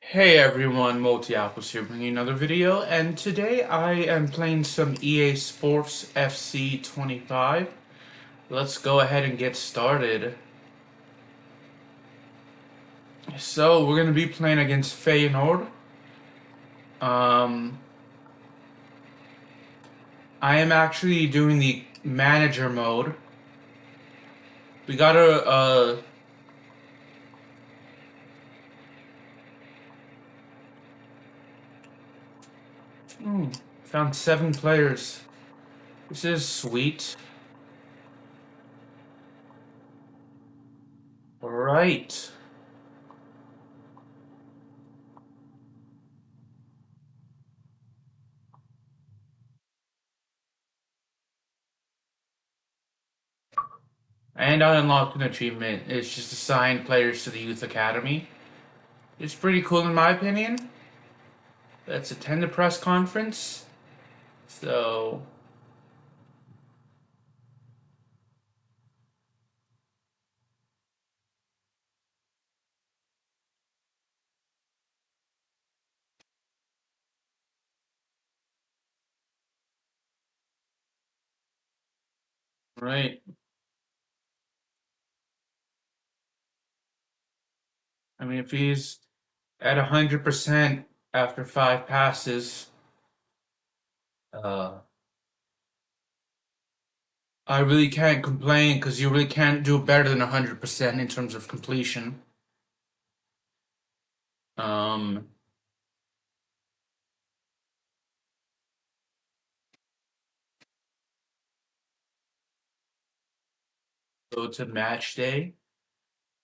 Hey everyone, Multi-Apples here bringing another video, and today I am playing some EA Sports FC 25. Let's go ahead and get started. So, we're going to be playing against Feyenoord. Um, I am actually doing the manager mode. We got found 7 players. This is sweet. Alright. And I unlocked an achievement. It's just assign players to the Youth Academy. It's pretty cool in my opinion. Let's attend the press conference. So, right. I mean, if he's at 100% after 5 passes, uh, I really can't complain because you really can't do better than 100% in terms of completion. Um, go to match day.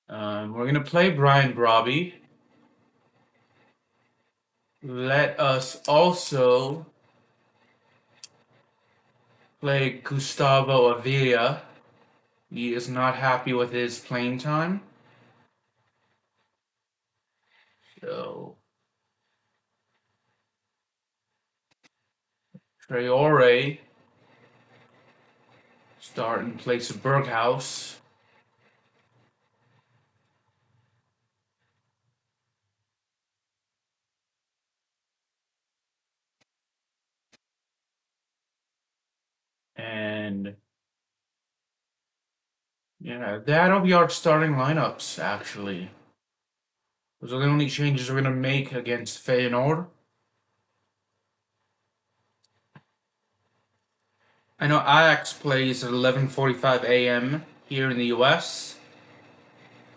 We're gonna play Brian Brobby. Let us also play Gustavo Avila. He is not happy with his playing time. So, Traore start in place of Berghaus. And yeah, that'll be our starting lineups, actually. Those are the only changes we're going to make against Feyenoord. I know Ajax plays at 11:45 a.m. here in the US,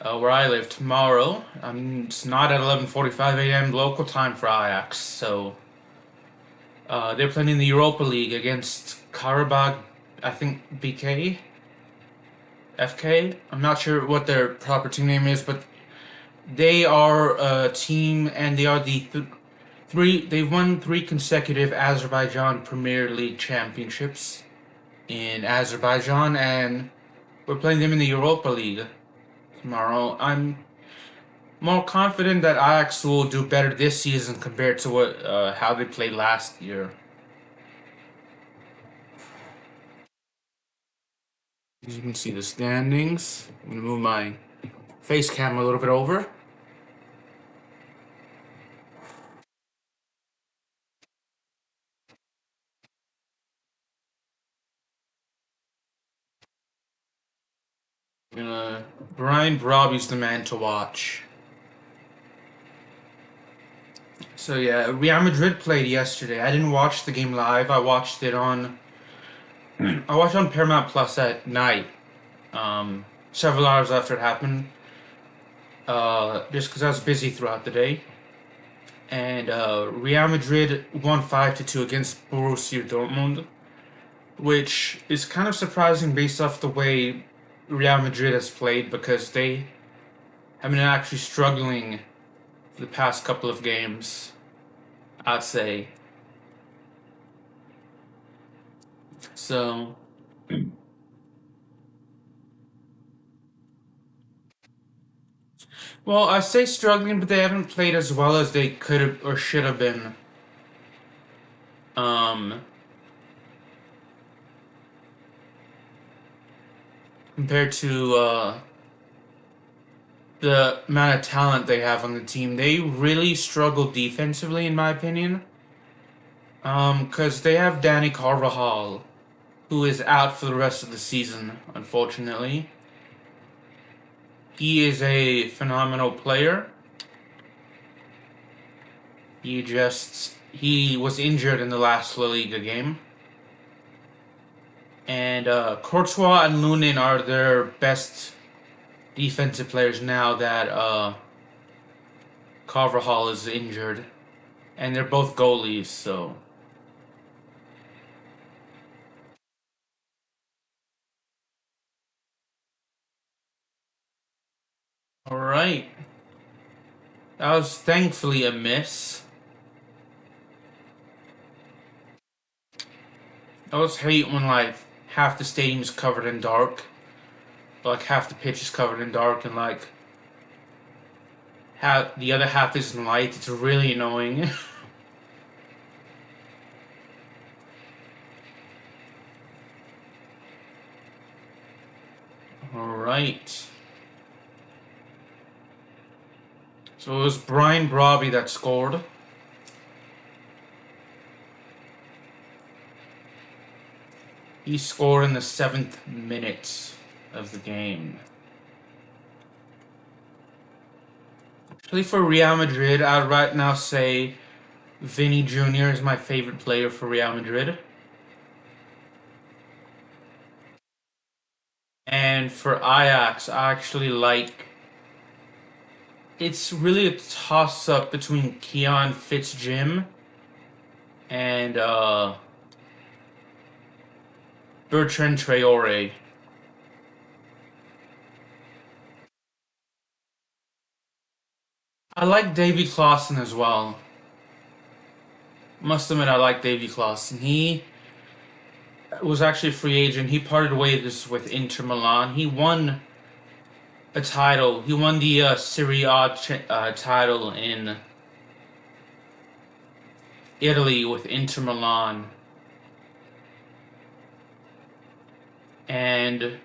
where I live tomorrow. It's not at 11:45 a.m. local time for Ajax, so they're playing in the Europa League against Karabakh, I think BK, FK. I'm not sure what their proper team name is, but they are a team, and they are the three. They've won 3 consecutive Azerbaijan Premier League championships in Azerbaijan, and we're playing them in the Europa League tomorrow. I'm more confident that Ajax will do better this season compared to what how they played last year. As you can see the standings. I'm gonna move my face cam a little bit over. Brian Brobby's the man to watch. So yeah, Real Madrid played yesterday. I didn't watch the game live. I watched on Paramount Plus at night, several hours after it happened. Just because I was busy throughout the day. And Real Madrid won 5-2 against Borussia Dortmund, which is kind of surprising based off the way Real Madrid has played because they have been actually struggling for the past couple of games, I'd say. So, well, I say struggling, but they haven't played as well as they could have or should have been. Um, Compared to the amount of talent they have on the team. They really struggle defensively, in my opinion. Because they have Danny Carvajal, who is out for the rest of the season, unfortunately. He is a phenomenal player. He was injured in the last La Liga game. And Courtois and Lunin are their best defensive players now that Carvajal is injured. And they're both goalies, so. Alright. That was thankfully a miss. I always hate when, like, half the stadium's covered in dark. Like, half the pitch is covered in dark and, like, the other half is in light. It's really annoying. Alright. So it was Brian Brobby that scored. He scored in the 7th minute of the game. Actually, for Real Madrid, I'd right now say Vinny Jr. is my favorite player for Real Madrid. And for Ajax, I actually like... It's really a toss-up between Keon Fitzjim and Bertrand Traore. I like Davy Klaassen as well. Must admit, I like Davy Klaassen. He was actually a free agent. He parted ways with Inter Milan. He won a title. He won the Serie A title in Italy with Inter Milan. And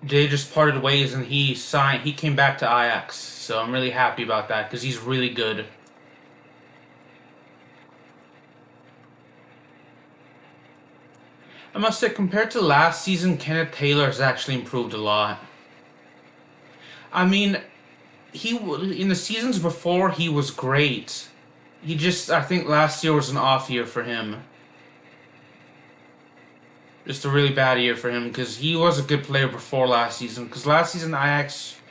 they just parted ways and he came back to Ajax. So I'm really happy about that because he's really good. I must say, compared to last season, Kenneth Taylor has actually improved a lot. I mean, in the seasons before, he was great. I think last year was an off year for him. Just a really bad year for him because he was a good player before last season. Because last season, Ajax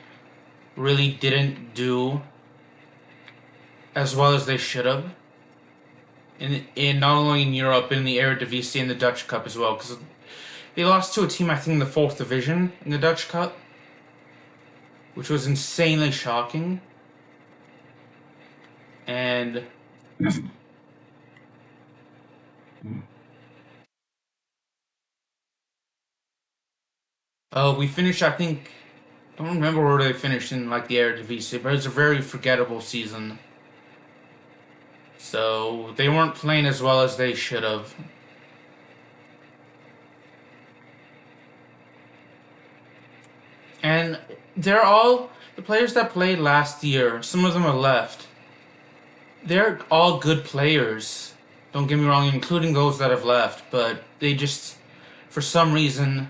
really didn't do as well as they should have. In not only in Europe, but in the Eredivisie and the Dutch Cup as well. Because they lost to a team, I think, in the 4th division in the Dutch Cup. Which was insanely shocking. And we finished, I think, I don't remember where they finished in like the Eredivisie, but it was a very forgettable season. So they weren't playing as well as they should have. And they're all the players that played last year. Some of them are left. They're all good players. Don't get me wrong, including those that have left. But they just, for some reason,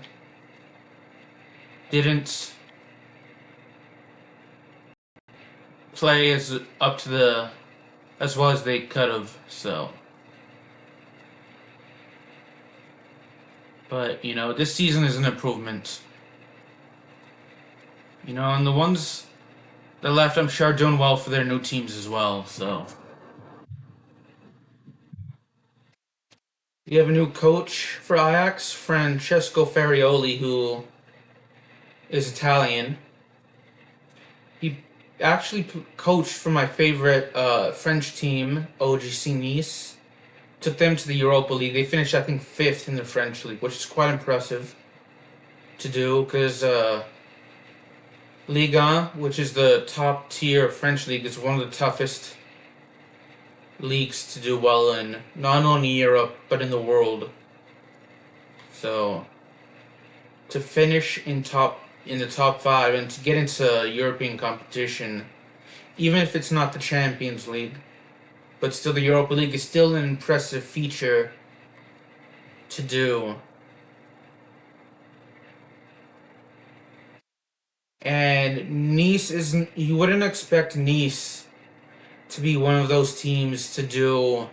didn't play as well as they could have. So, but this season is an improvement. And the ones that left, I'm sure, are doing well for their new teams as well. So, you have a new coach for Ajax, Francesco Farioli, who is Italian. He actually coached for my favorite French team, OGC Nice. Took them to the Europa League. They finished, I think, 5th in the French league, which is quite impressive to do because Ligue 1, which is the top tier French league, is one of the toughest leagues to do well in, not only Europe but in the world. So to finish in top in the top 5 and to get into European competition, even if it's not the Champions League, but still the Europa League is still an impressive feature to do. And Nice isn't. You wouldn't expect Nice to be one of those teams to do.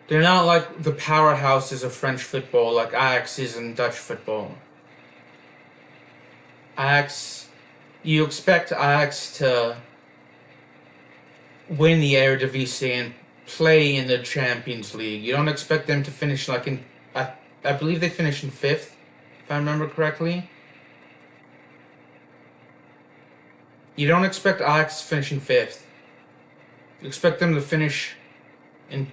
They're not like the powerhouses of French football, like Ajax is in Dutch football. Ajax, you expect Ajax to win the Eredivisie and play in the Champions League. You don't expect them to finish like in. I believe they finished in 5th, if I remember correctly. You don't expect Ajax to finish in 5th. You expect them to finish in.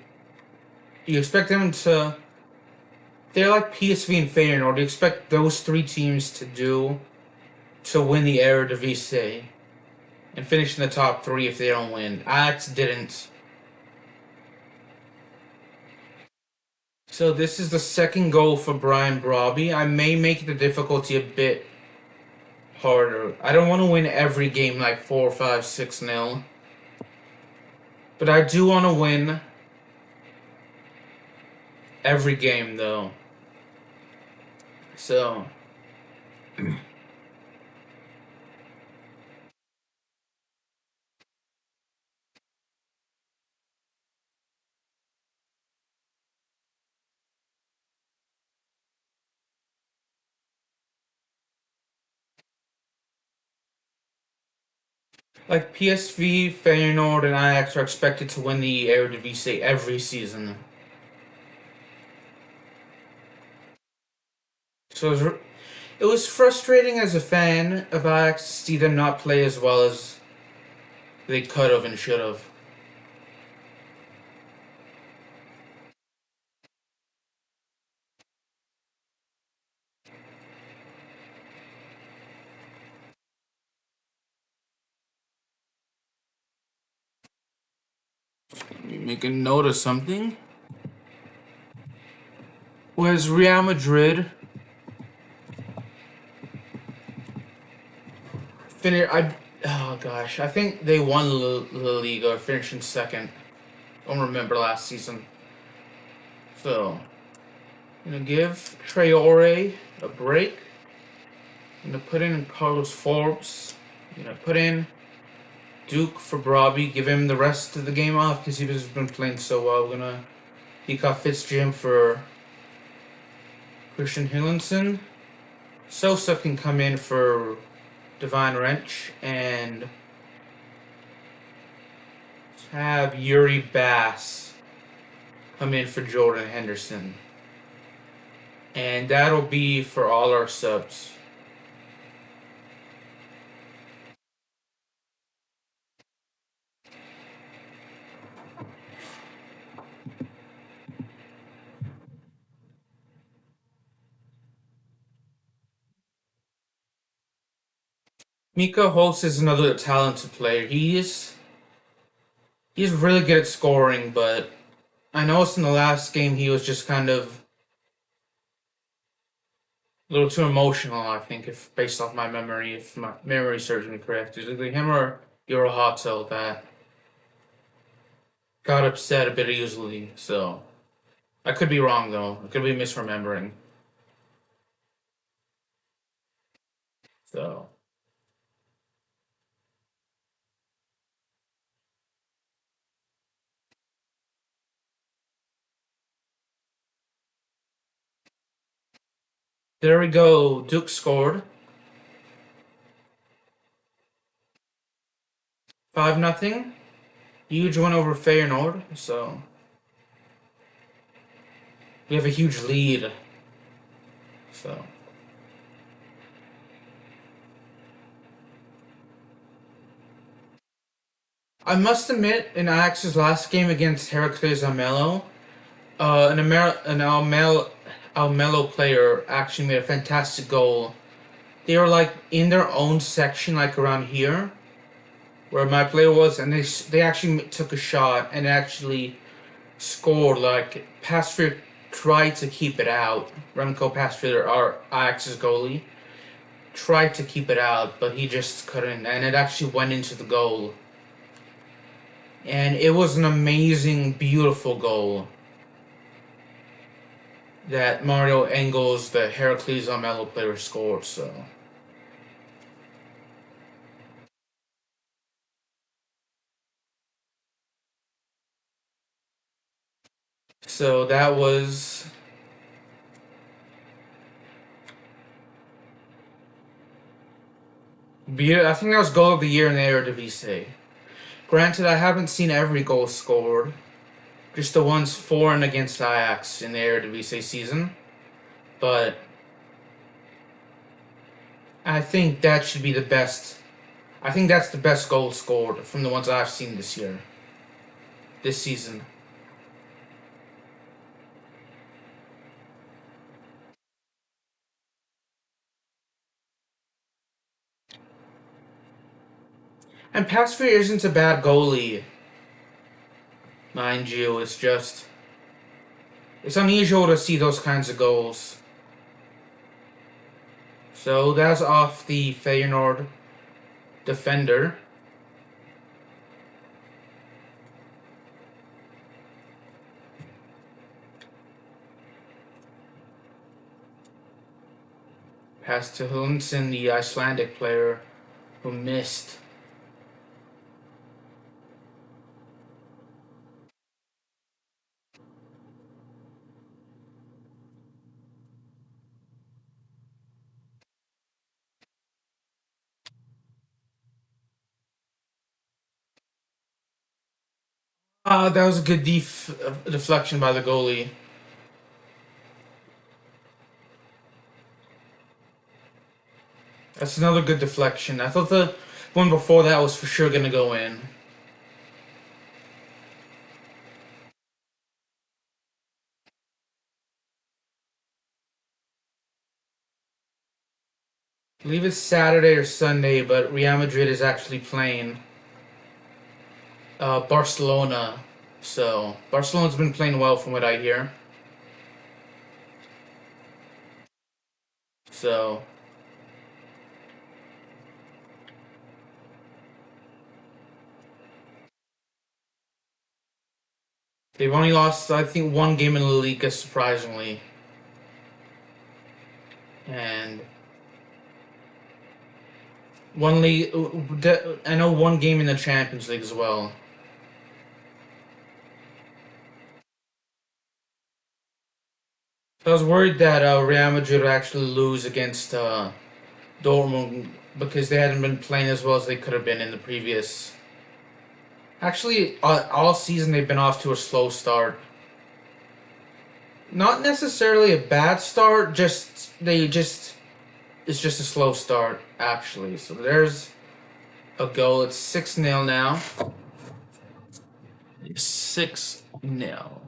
You expect them to. They're like PSV and Feyenoord. You expect those 3 teams to win the Eredivisie and finish in the top 3 if they don't win. Ajax didn't. So this is the second goal for Brian Brobby. I may make the difficulty a bit harder. I don't want to win every game like 4, 5, 6-0. But I do want to win every game though. So like PSV, Feyenoord, and Ajax are expected to win the Eredivisie every season. So it was frustrating as a fan of Ajax to see them not play as well as they could have and should have. Let me make a note of something. Was Real Madrid oh gosh, I think they won La Liga, finished in 2nd. Don't remember last season. So, I'm gonna give Traore a break. I'm gonna put in Carlos Forbes. I'm gonna put in Duke for Brobby. Give him the rest of the game off because he's been playing so well. We're gonna take off Fitzgerald for Christian Hillenson. Sosa can come in for Divine Wrench and have Yuri Bass come in for Jordan Henderson. And that'll be for all our subs. Mika Holst is another talented player. He's really good at scoring, but I noticed in the last game he was just kind of a little too emotional, I think, if based off my memory, if my memory serves me correct. It was either him or Yorohato that got upset a bit easily, so I could be wrong though. I could be misremembering. So there we go. Duke scored 5-0. Huge win over Feyenoord, so we have a huge lead. So I must admit, in Ajax's last game against Heracles Almelo, an Almelo player actually made a fantastic goal. They were like in their own section, like around here, where my player was, and they actually took a shot and actually scored. Like Pastford tried to keep it out. Remco Pastford, our Ajax's goalie, tried to keep it out, but he just couldn't, and it actually went into the goal. And it was an amazing, beautiful goal that Mario Engels, the Heracles Almelo player, scored. So that was. I think that was goal of the year in the Eredivisie. Granted, I haven't seen every goal scored, just the ones for and against Ajax in the Eredivisie season. But I think that should be the best. I think that's the best goal scored from the ones I've seen this season. And Pasveer isn't a bad goalie, mind you. It's unusual to see those kinds of goals. So that's off the Feyenoord defender. Pass to Hunsen, the Icelandic player, who missed. That was a good deflection by the goalie. That's another good deflection. I thought the one before that was for sure going to go in. I believe it's Saturday or Sunday, but Real Madrid is actually playing Barcelona. So Barcelona's been playing well from what I hear. So they've only lost, I think, one game in La Liga, surprisingly. And one league, I know one game in the Champions League as well. I was worried that Real Madrid would actually lose against Dortmund because they hadn't been playing as well as they could have been in the previous. Actually, all season they've been off to a slow start. Not necessarily a bad start, it's just a slow start actually. So there's a goal. It's 6-0 now. 6-0.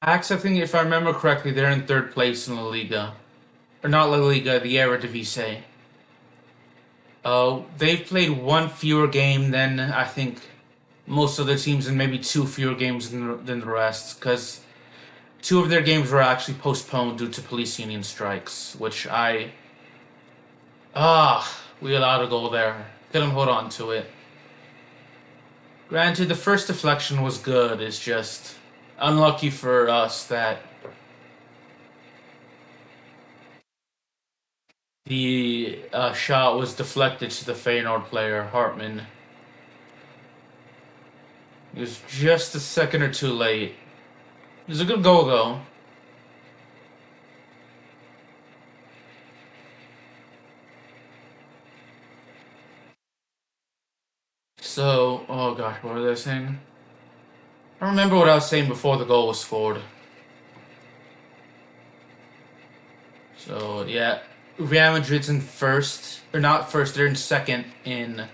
Ajax, I think if I remember correctly, they're in third place in La Liga. Or not La Liga, the Eredivisie. They've played one fewer game than I think most of the teams, and maybe two fewer games than the rest, because two of their games were actually postponed due to police union strikes, which we allowed a goal there. Couldn't hold on to it. Granted, the first deflection was good. It's just unlucky for us that the shot was deflected to the Feyenoord player, Hartman. It was just a second or two late. It was a good goal, though. So, oh gosh, what was I saying? I remember what I was saying before the goal was scored. So, yeah, Real Madrid's in first, or not first, they're in second in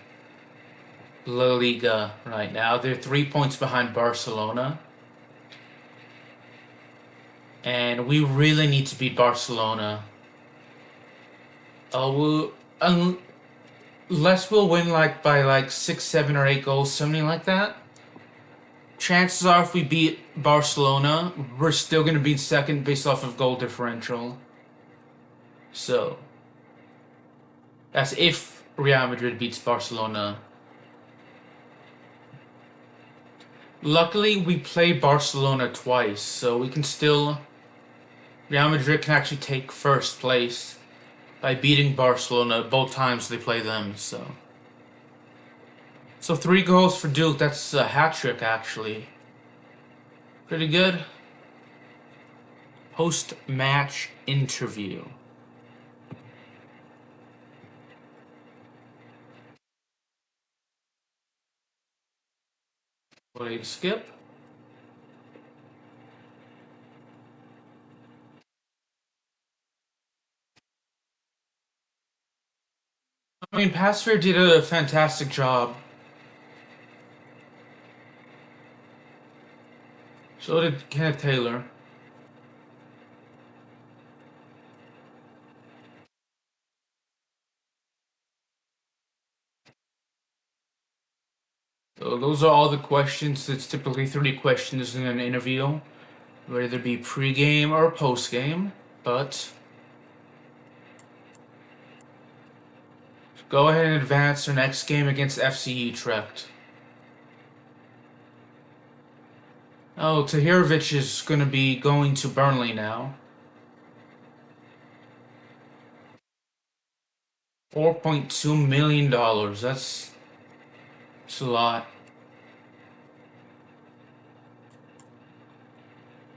La Liga right now. They're 3 points behind Barcelona. And we really need to beat Barcelona. Oh, Les will win like by like 6, 7, or 8 goals, something like that. Chances are, if we beat Barcelona, we're still gonna be second based off of goal differential. So that's if Real Madrid beats Barcelona. Luckily, we play Barcelona twice, so we can still. Real Madrid can actually take first place by beating Barcelona both times they play them. So 3 goals for Duke. That's a hat trick, actually. Pretty good. Post-match interview. Wait, skip. I mean, Pastor did a fantastic job. So did Kenneth Taylor. So those are all the questions. It's typically 30 questions in an interview, whether it be pre-game or post-game. But go ahead and advance our next game against FC Utrecht. Oh, Tahirovic is going to be going to Burnley now. $4.2 million. That's a lot.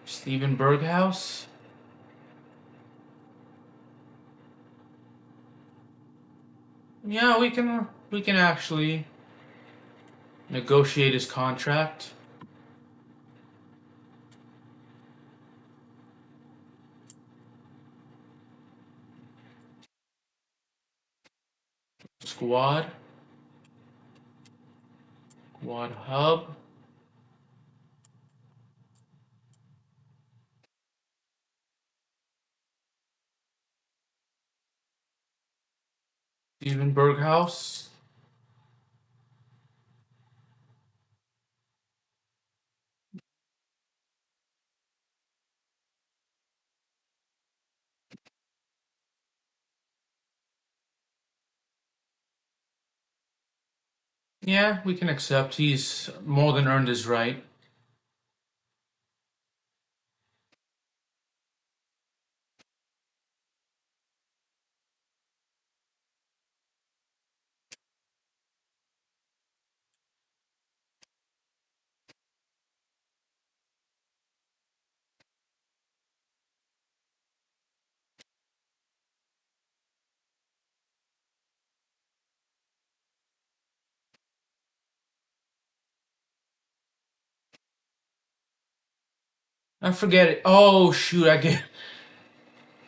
Steven Berghaus. Yeah, we can actually negotiate his contract. Squad. Squad hub. Steven Berghaus. Yeah, we can accept. He's more than earned his right. I forget it. Oh, shoot, I get.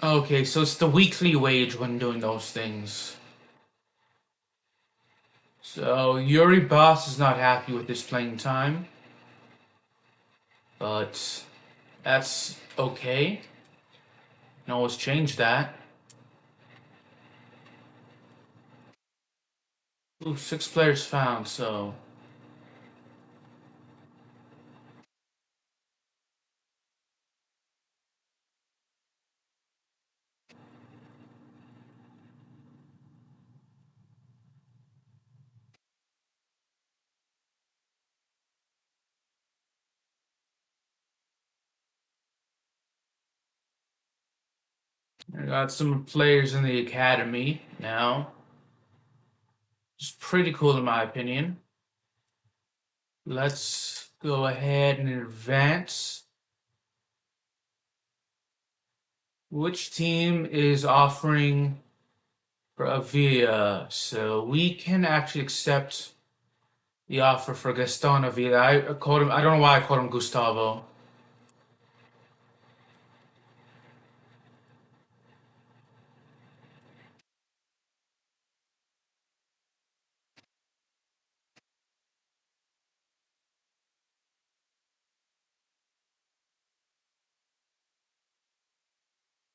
Okay, so it's the weekly wage when doing those things. So Yuri Boss is not happy with his playing time, but that's okay. Can always change that. Ooh, 6 players found, so I got some players in the academy now. It's pretty cool in my opinion. Let's go ahead and advance. Which team is offering for Avila? So we can actually accept the offer for Gaston Avila. I called him. I don't know why I called him Gustavo.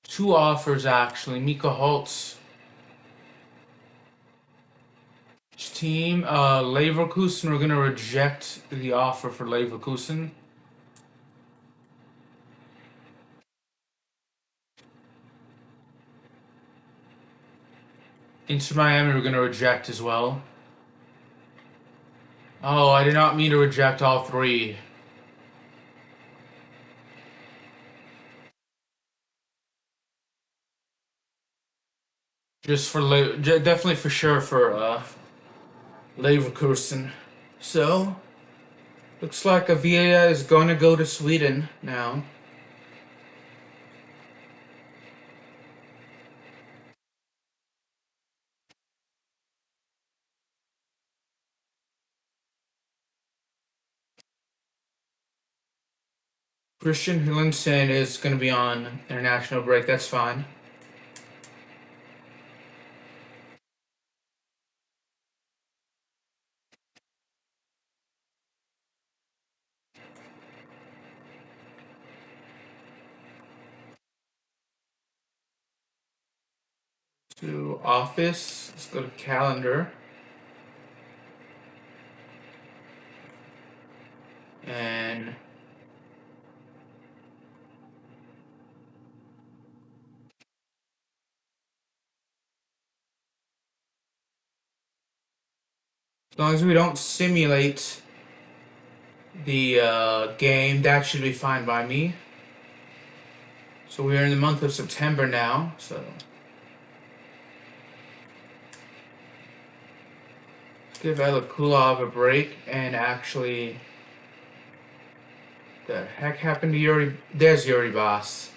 Two offers actually. Mika Holtz. Team, Leverkusen, we're going to reject the offer for Leverkusen. Inter Miami, we're going to reject as well. Oh, I did not mean to reject all three. Just for definitely for sure for Leverkusen. So looks like Avila is going to go to Sweden now. Christian Hulensen is going to be on international break. That's fine. To office. Let's go to calendar. And as long as we don't simulate the game, that should be fine by me. So we are in the month of September now. So let's give Elakulov a break and actually. The heck happened to Yuri? There's Yuri Boss.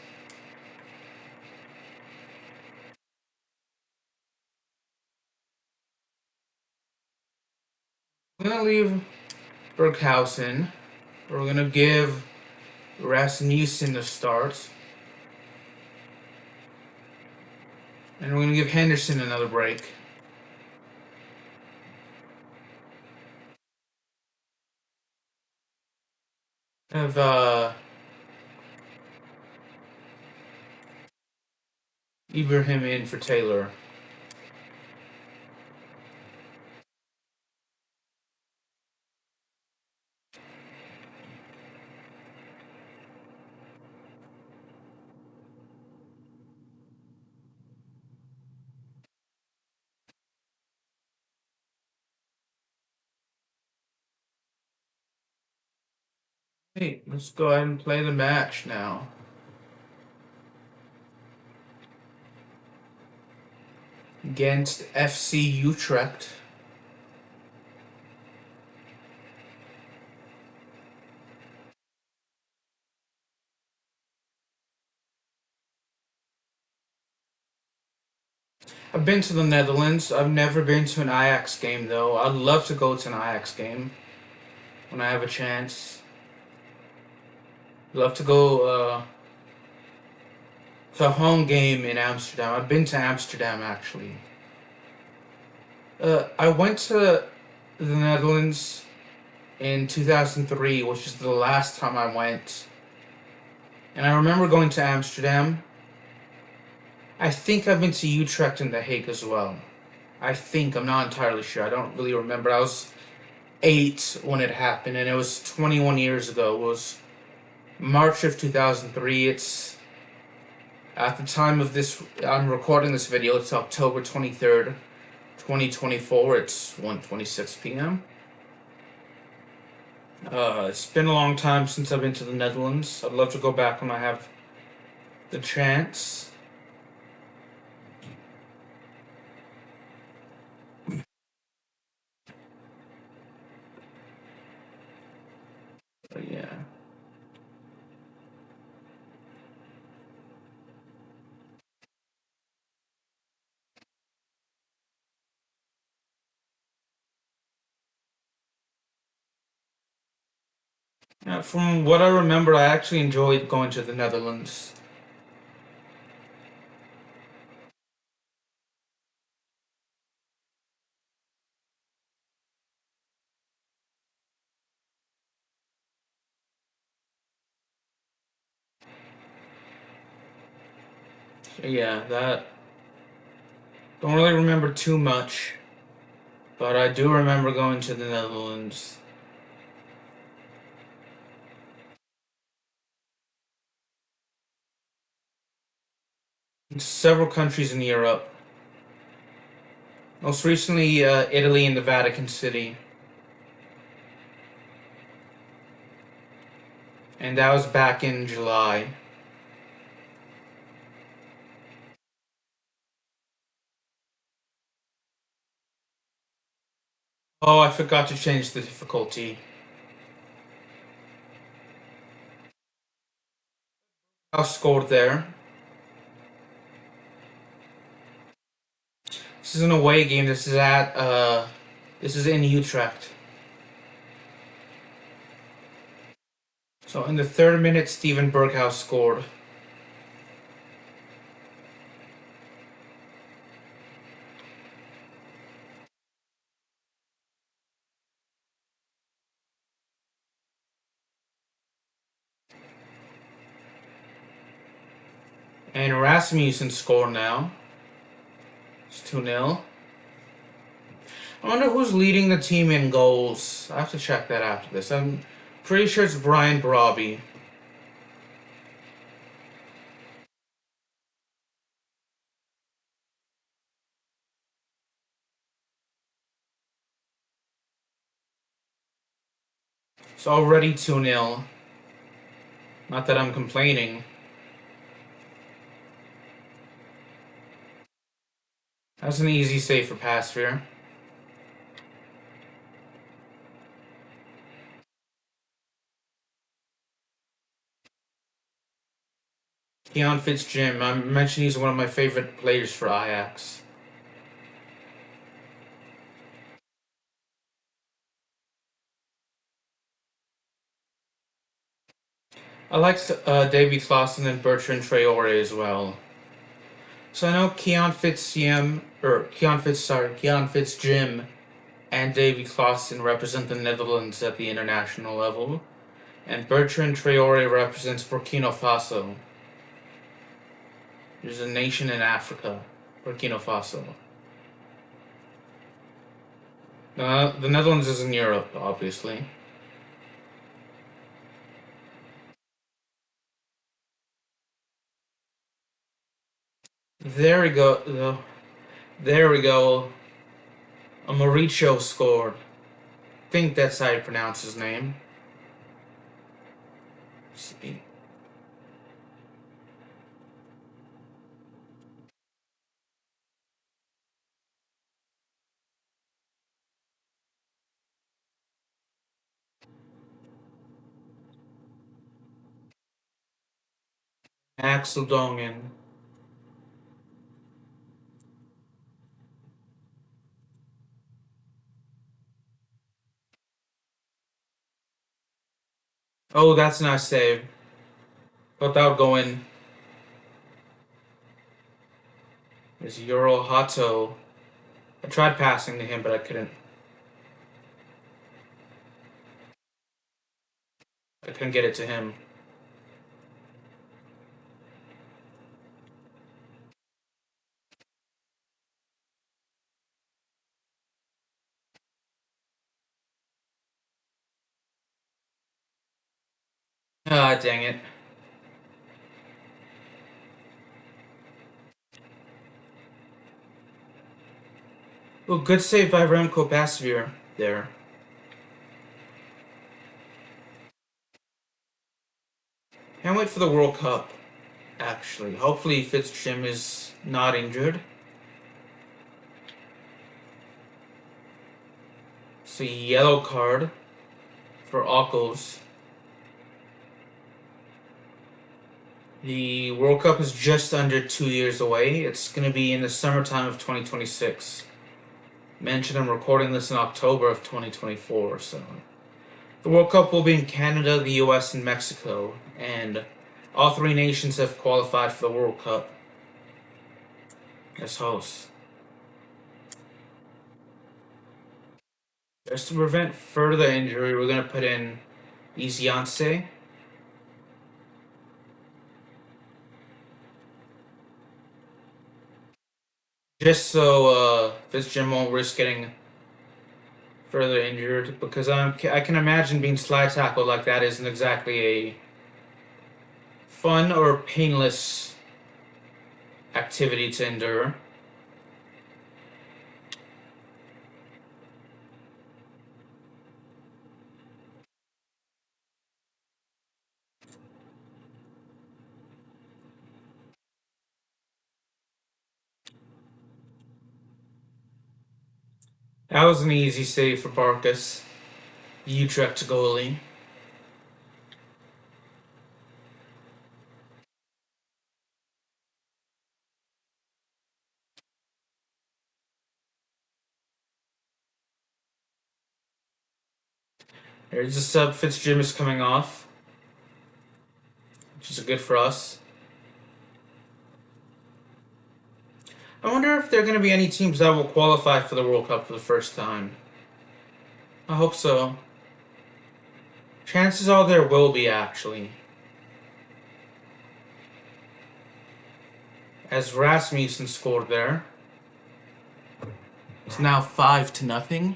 We're gonna leave Berghausen. We're gonna give Rasmussen the start. And we're gonna give Henderson another break. Have Ibrahim in for Taylor. Hey, let's go ahead and play the match now. Against FC Utrecht. I've been to the Netherlands. I've never been to an Ajax game though. I'd love to go to an Ajax game when I have a chance. Love to go to a home game in Amsterdam. I've been to Amsterdam actually. I went to the Netherlands in 2003, which is the last time I went. And I remember going to Amsterdam. I think I've been to Utrecht and The Hague as well. I think, I'm not entirely sure. I don't really remember. I was 8 when it happened, and it was 21 years ago. It was March of 2003. It's, at the time of this, I'm recording this video, it's October 23rd, 2024. It's 1:26 p.m. It's been a long time since I've been to the Netherlands. I'd love to go back when I have the chance. But yeah. From what I remember, I actually enjoyed going to the Netherlands. So yeah, that don't really remember too much. But I do remember going to the Netherlands. Several countries in Europe. Most recently, Italy and the Vatican City. And that was back in July. Oh, I forgot to change the difficulty. I scored there. This is an away game. This is in Utrecht. So in the third minute, Steven Berghaus scored. And Rasmussen scored now. It's 2-0. I wonder who's leading the team in goals. I have to check that after this. I'm pretty sure it's Brian Brobby. It's already 2-0. Not that I'm complaining. That's an easy save for Pasveer. Keon Fitzjim. I mentioned he's one of my favorite players for Ajax. I liked Davy Clausen and Bertrand Traore as well. So I know Keon Fitzjim and Davy Clausen represent the Netherlands at the international level, and Bertrand Traore represents Burkina Faso. There's a nation in Africa, Burkina Faso. The Netherlands is in Europe, obviously. There we go. There we go. A Mauricio scored. I think that's how you pronounce his name. Let's see. Axel Dongen. Oh, that's a nice save. Thought that would go in. There's Euro Hato. I tried passing to him, but I couldn't. I couldn't get it to him. Ah, dang it. Oh, good save by Remco Pasveer there. Can't wait for the World Cup, actually. Hopefully Fitzjim is not injured. It's a yellow card for Ockles. The World Cup is just under 2 years away. It's going to be in the summertime of 2026. Mentioned I'm recording this in October of 2024, so. The World Cup will be in Canada, the US, and Mexico, and all three nations have qualified for the World Cup as hosts. Just to prevent further injury, we're going to put in Isianse. Just so Fitzgerald won't risk getting further injured, because I can imagine being slide tackled like that isn't exactly a fun or painless activity to endure. That was an easy save for Barkas, Utrecht goalie. There's a sub. Fitzjim is coming off, which is good for us. I wonder if there are going to be any teams that will qualify for the World Cup for the first time. I hope so. Chances are there will be, actually. As Rasmussen scored there. It's now 5-0.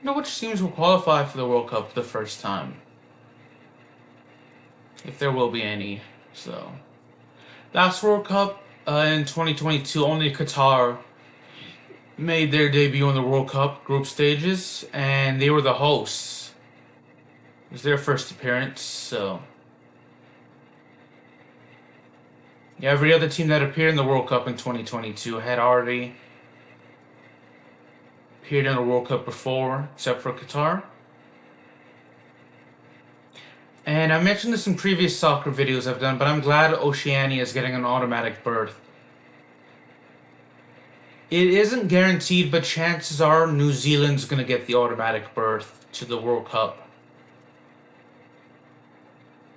Know which teams will qualify for the World Cup for the first time. If there will be any. So, last World Cup in 2022, only Qatar made their debut in the World Cup group stages, and they were the hosts. It was their first appearance, so. Yeah, every other team that appeared in the World Cup in 2022 had already appeared in the World Cup before, except for Qatar. And I mentioned this in previous soccer videos I've done, but I'm glad Oceania is getting an automatic berth. It isn't guaranteed, but chances are New Zealand's going to get the automatic berth to the World Cup.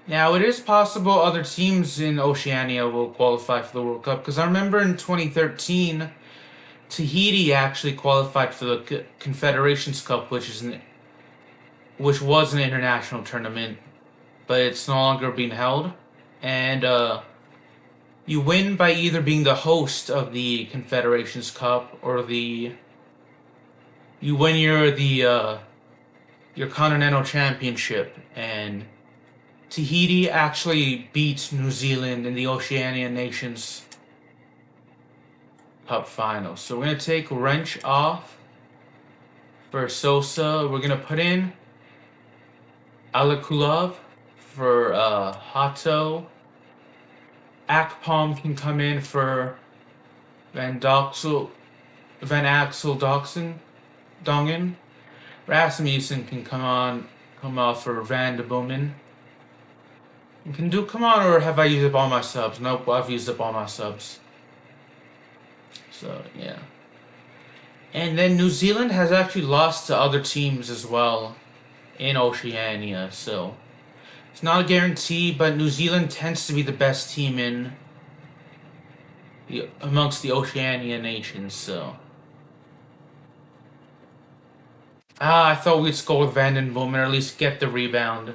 Now, it is possible other teams in Oceania will qualify for the World Cup, because I remember in 2013, Tahiti actually qualified for the Confederations Cup, which was an international tournament, but it's no longer being held. And you win by either being the host of the Confederations Cup or you win your Continental Championship. And Tahiti actually beat New Zealand in the Oceania Nations Cup final. So we're going to take Wrench off for Sosa. We're going to put in Alakulov for Hato. Akpom can come in for Van Axel Dongen. Rasmussen can come off for Van de Bomen. Come on, or have I used up all my subs? Nope, I've used up all my subs. So, yeah. And then New Zealand has actually lost to other teams as well in Oceania, so it's not a guarantee, but New Zealand tends to be the best team amongst the Oceania nations, so. I thought we'd score with Van den Boom or at least get the rebound.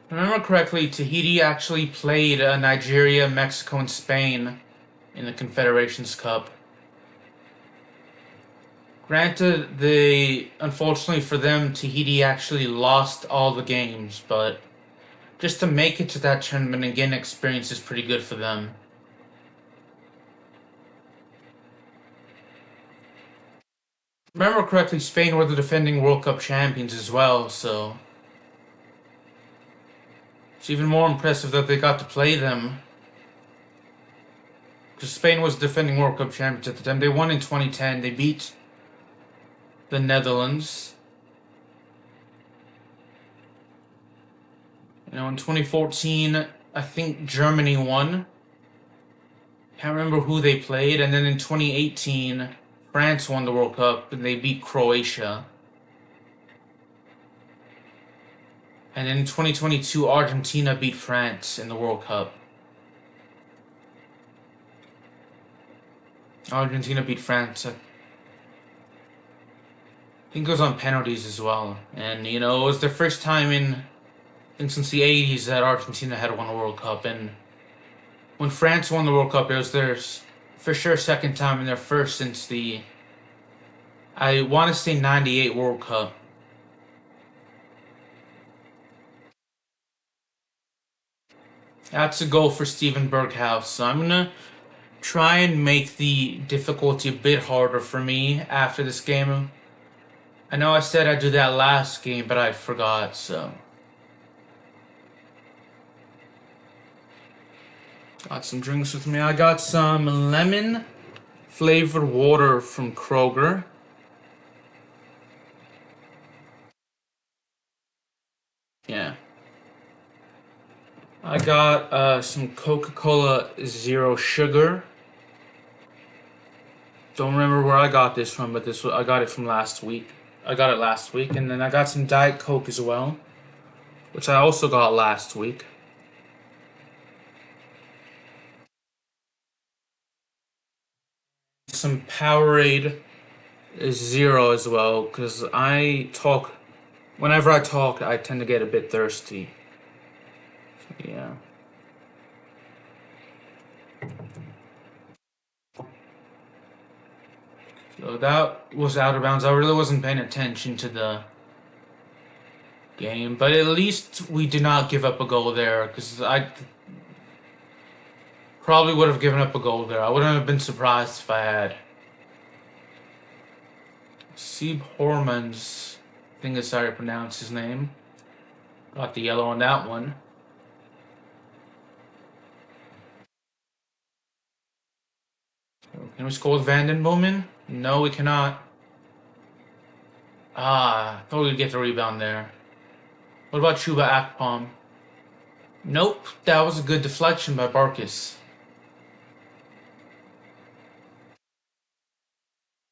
If I remember correctly, Tahiti actually played Nigeria, Mexico, and Spain in the Confederations Cup. Granted, unfortunately for them, Tahiti actually lost all the games, but just to make it to that tournament and gain experience is pretty good for them. Remember correctly, Spain were the defending World Cup champions as well, so it's even more impressive that they got to play them. Because Spain was defending World Cup champions at the time. They won in 2010. They beat the Netherlands. In 2014, I think Germany won. Can't remember who they played. And then in 2018, France won the World Cup and they beat Croatia. And in 2022, Argentina beat France in the World Cup. Argentina beat France. I think it was on penalties as well. And, you know, it was their first time in, I think since the 80s that Argentina had won a World Cup. And when France won the World Cup, it was their, for sure, second time and their first since the, I want to say, 98 World Cup. That's a goal for Steven Berghaus. So I'm going to try and make the difficulty a bit harder for me after this game. I know I said I'd do that last game, but I forgot, so. Got some drinks with me. I got some lemon flavored water from Kroger. Yeah. I got some Coca-Cola Zero Sugar. Don't remember where I got this from, but I got it from last week. I got it last week, and then I got some Diet Coke as well, which I also got last week. Some Powerade Zero as well, because whenever I talk, I tend to get a bit thirsty. So, yeah. So that was out of bounds. I really wasn't paying attention to the game, but at least we did not give up a goal there, because I probably would have given up a goal there. I wouldn't have been surprised if I had. Sieb Hormans, I think that's how you pronounce his name. Got the yellow on that one. Can we score with Van Bomen? No, we cannot. I thought we'd get the rebound there. What about Chuba Akpom? Nope, that was a good deflection by Barkas.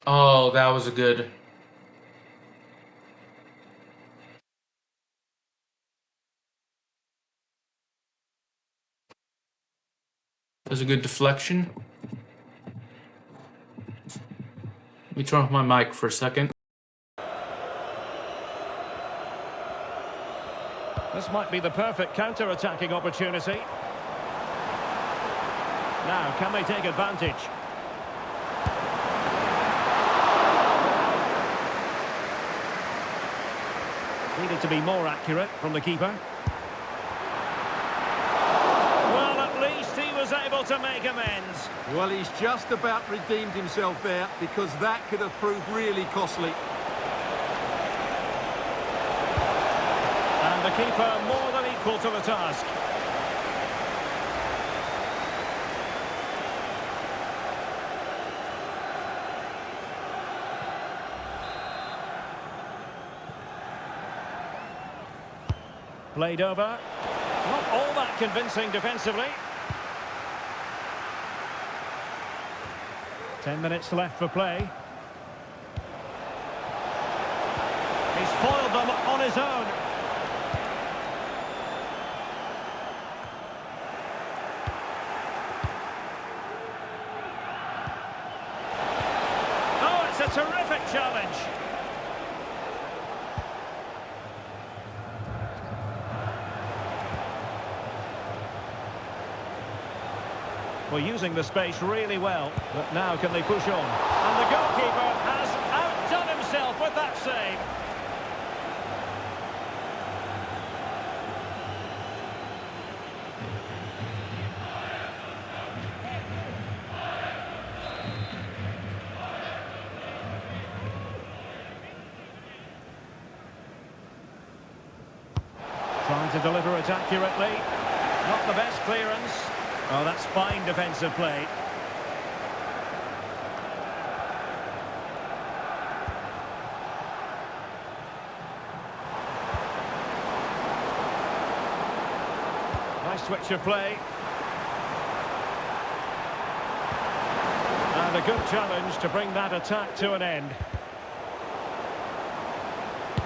Oh, that was a good. That was a good deflection. Let me turn off my mic for a second. This might be the perfect counter-attacking opportunity. Now, can they take advantage? Needed to be more accurate from the keeper. Well, at least he was able to make amends. Well, he's just about redeemed himself there, because that could have proved really costly. And the keeper more than equal to the task. Played over. Not all that convincing defensively. 10 minutes left for play. He's foiled them on his own. Oh, it's a terrific challenge. Well, using the space really well, but now can they push on? And the goalkeeper has outdone himself with that save. Trying to deliver it accurately. Not the best clearance. Oh, that's fine defensive play. Nice switch of play. And a good challenge to bring that attack to an end.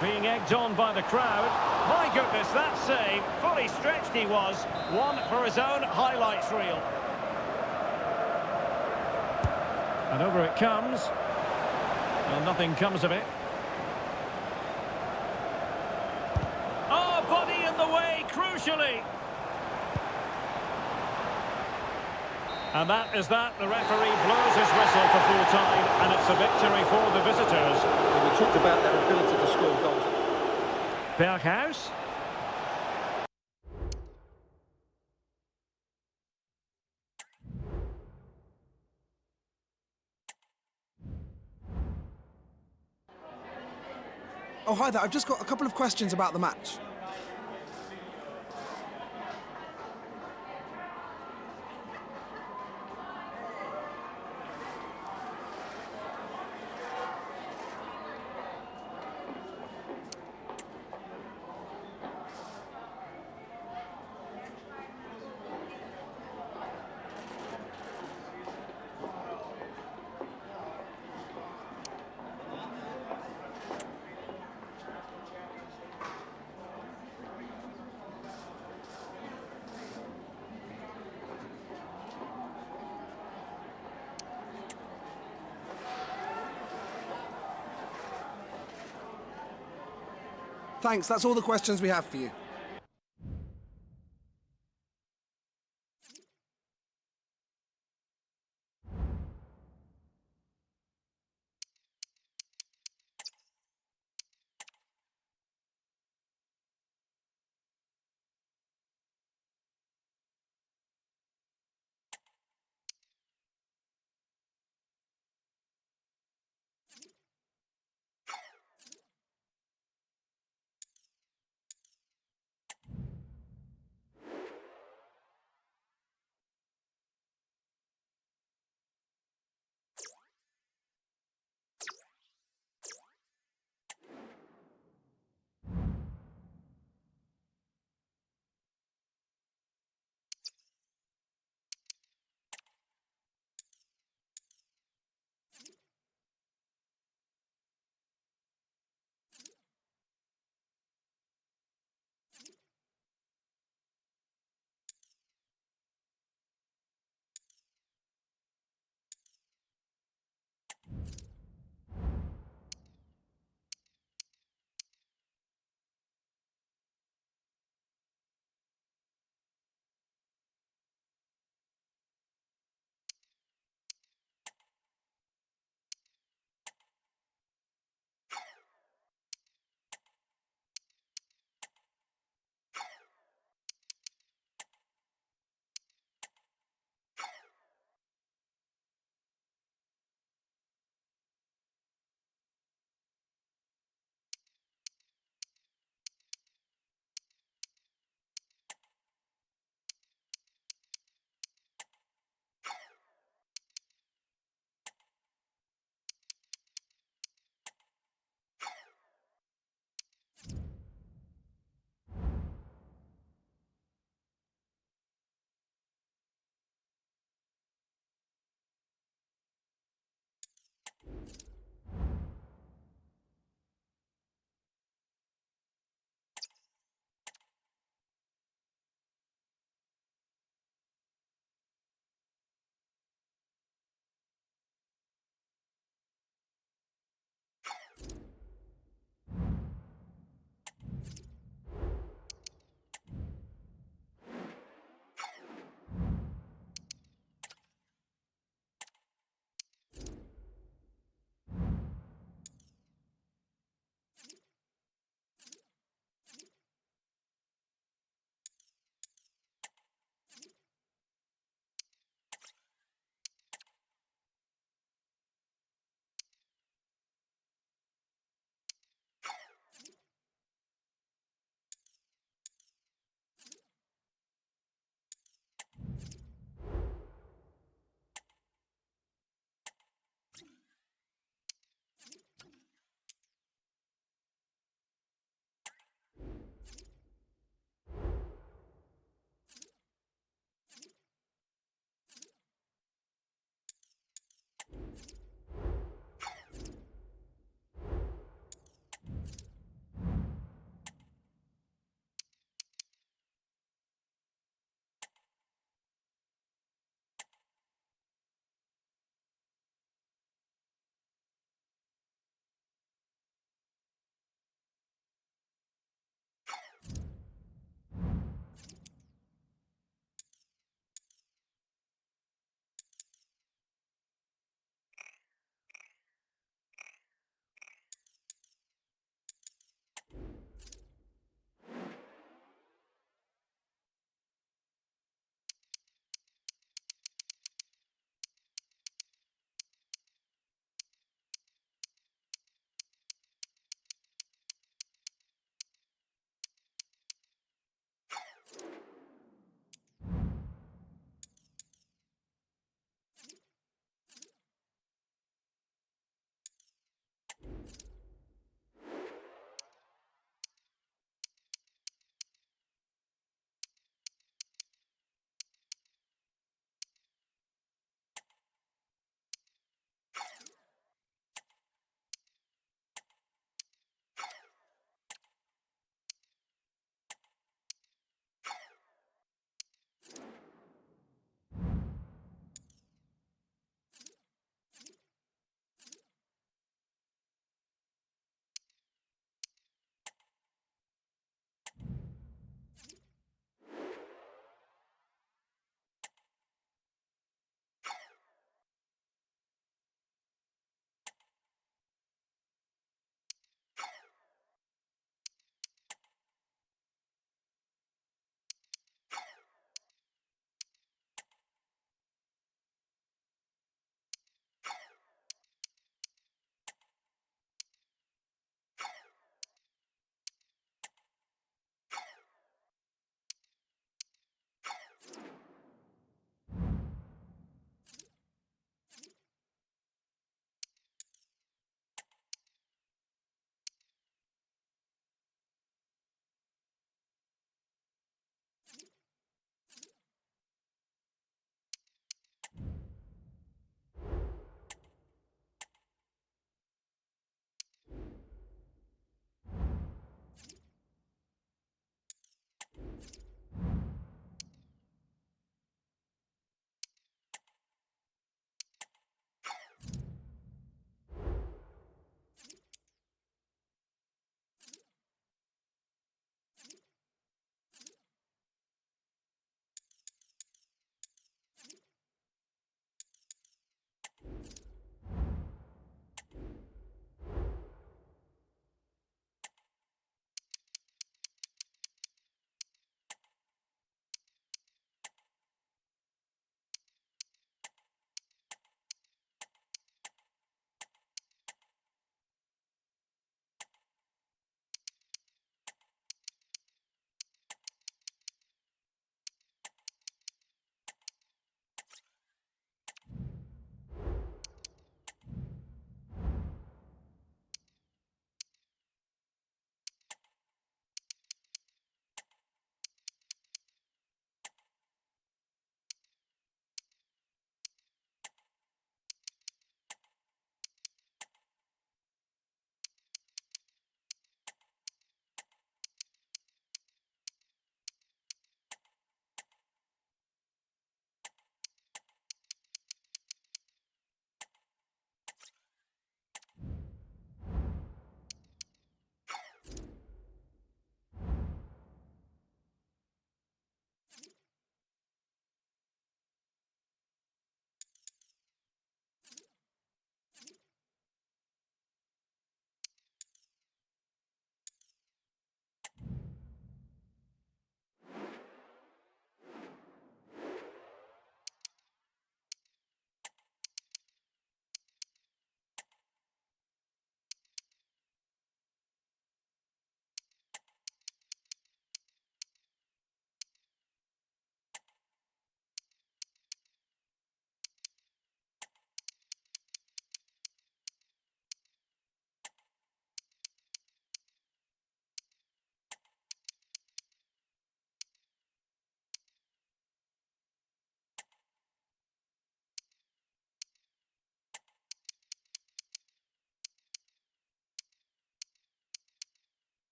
Being egged on by the crowd. My goodness, that save. Fully stretched he was. One for his own highlights reel. And over it comes. Well, nothing comes of it. Oh, body in the way, crucially. And that is that. The referee blows his whistle for full time, and it's a victory for the visitors. We talked about their ability to score goals. Berghuis. Oh, hi there. I've just got a couple of questions about the match. Thanks, that's all the questions we have for you.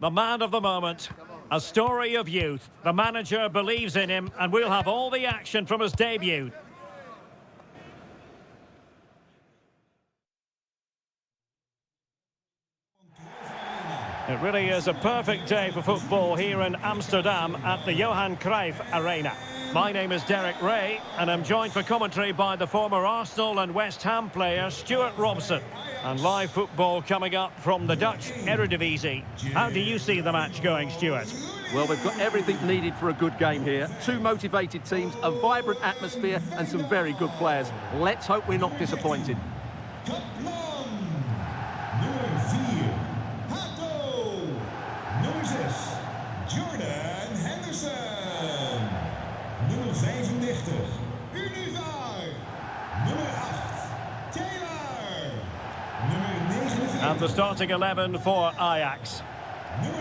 the man of the moment. A story of youth. The manager believes in him, and we'll have all the action from his debut. It really is a perfect day for football here in Amsterdam at the Johan Cruyff Arena. My name is Derek Ray, and I'm joined for commentary by the former Arsenal and West Ham player Stuart Robson. And live football coming up from the Dutch Eredivisie. How do you see the match going, Stuart? Well, we've got everything needed for a good game here. Two motivated teams, a vibrant atmosphere and some very good players. Let's hope we're not disappointed. And the starting 11 for Ajax.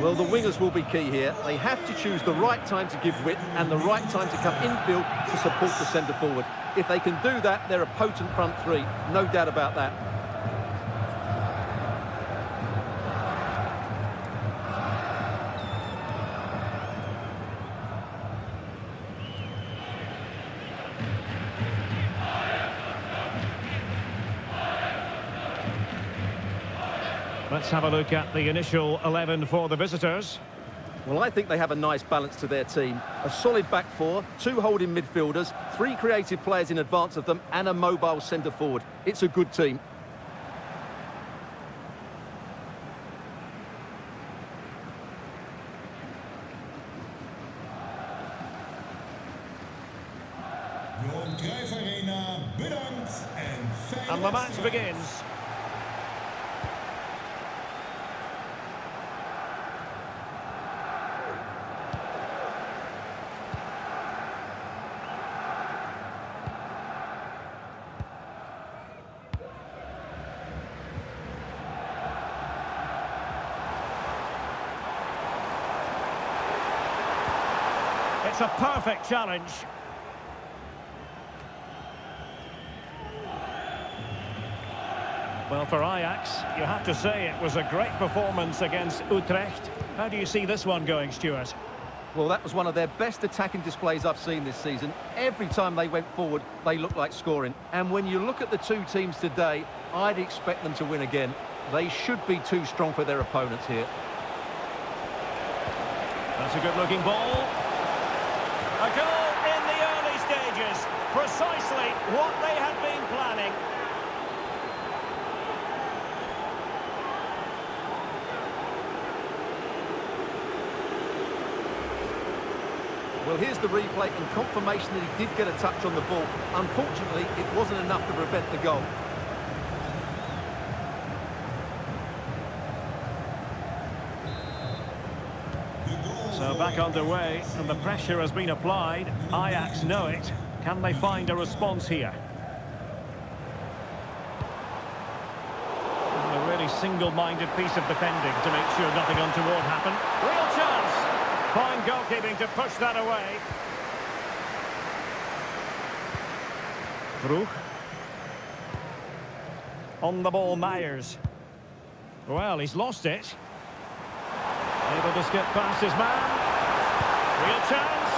Well, the wingers will be key here. They have to choose the right time to give width and the right time to come infield to support the centre forward. If they can do that, they're a potent front three. No doubt about that. Let's have a look at the initial 11 for the visitors. Well, I think they have a nice balance to their team. A solid back four, two holding midfielders, three creative players in advance of them, and a mobile centre forward. It's a good team. And the match begins. It's a perfect challenge. Well, for Ajax, you have to say it was a great performance against Utrecht. How do you see this one going, Stuart? Well, that was one of their best attacking displays I've seen this season. Every time they went forward, they looked like scoring. And when you look at the two teams today, I'd expect them to win again. They should be too strong for their opponents here. That's a good-looking ball. A goal in the early stages. Precisely what they had been planning. Well, here's the replay and confirmation that he did get a touch on the ball. Unfortunately, it wasn't enough to prevent the goal. So back underway, and the pressure has been applied. Ajax know it. Can they find a response here? A really single-minded piece of defending to make sure nothing untoward happened. Real chance! Fine goalkeeping to push that away. Vroeg. On the ball, Myers. Well, he's lost it. Able to skip past his man. Real chance.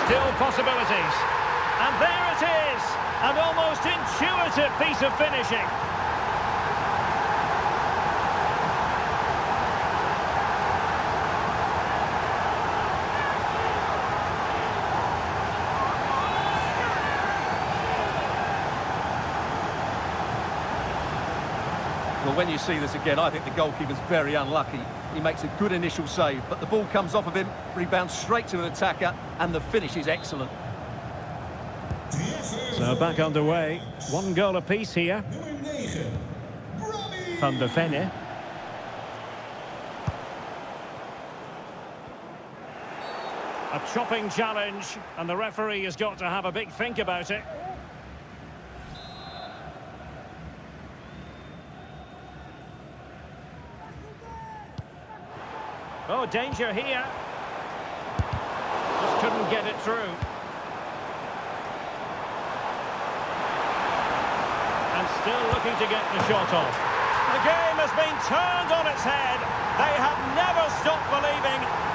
Still possibilities. And there it is. An almost intuitive piece of finishing. Well, when you see this again, I think the goalkeeper's very unlucky. He makes a good initial save, but the ball comes off of him, rebounds straight to an attacker, and the finish is excellent. So back underway. One goal apiece here. Van der Venne. A chopping challenge, and the referee has got to have a big think about it. Oh, danger here. Just couldn't get it through. And still looking to get the shot off. The game has been turned on its head. They have never stopped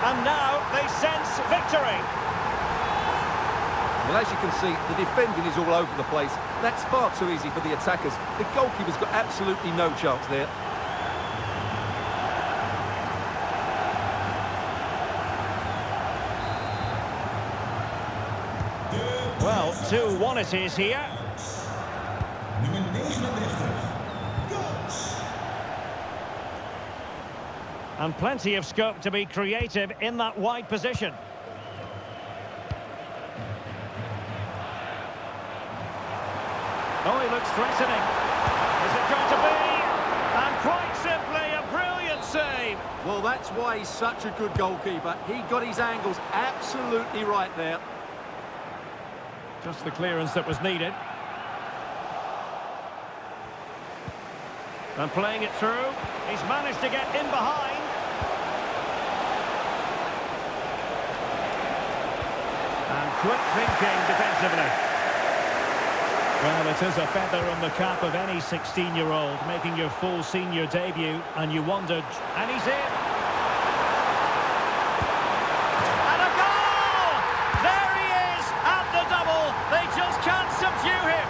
And now they sense victory. Well, as you can see, the defending is all over the place. That's far too easy for the attackers. The goalkeeper's got absolutely no chance there. Well, 2-1 it is here. Nummer 39. And plenty of scope to be creative in that wide position. Oh, he looks threatening. Is it going to be? And quite simply, a brilliant save. Well, that's why he's such a good goalkeeper. He got his angles absolutely right there. Just the clearance that was needed. And playing it through. He's managed to get in behind. And quick thinking defensively. Well, it is a feather in the cap of any 16-year-old making your full senior debut, and you wondered, and he's in. And a goal! There he is at the double. They just can't subdue him.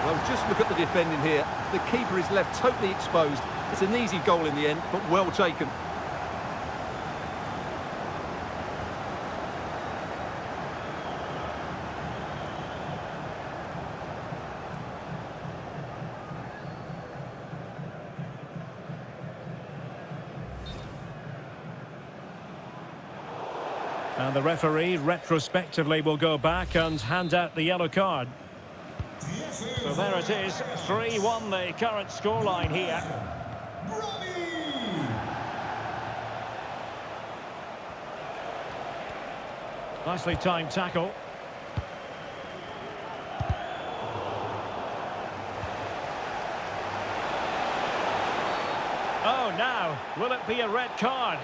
Well, just look at the defending here. The keeper is left totally exposed. It's an easy goal in the end, but well taken. And the referee retrospectively will go back and hand out the yellow card. So there it is, 3-1 the current scoreline here. Nicely timed tackle. Oh, now, will it be a red card?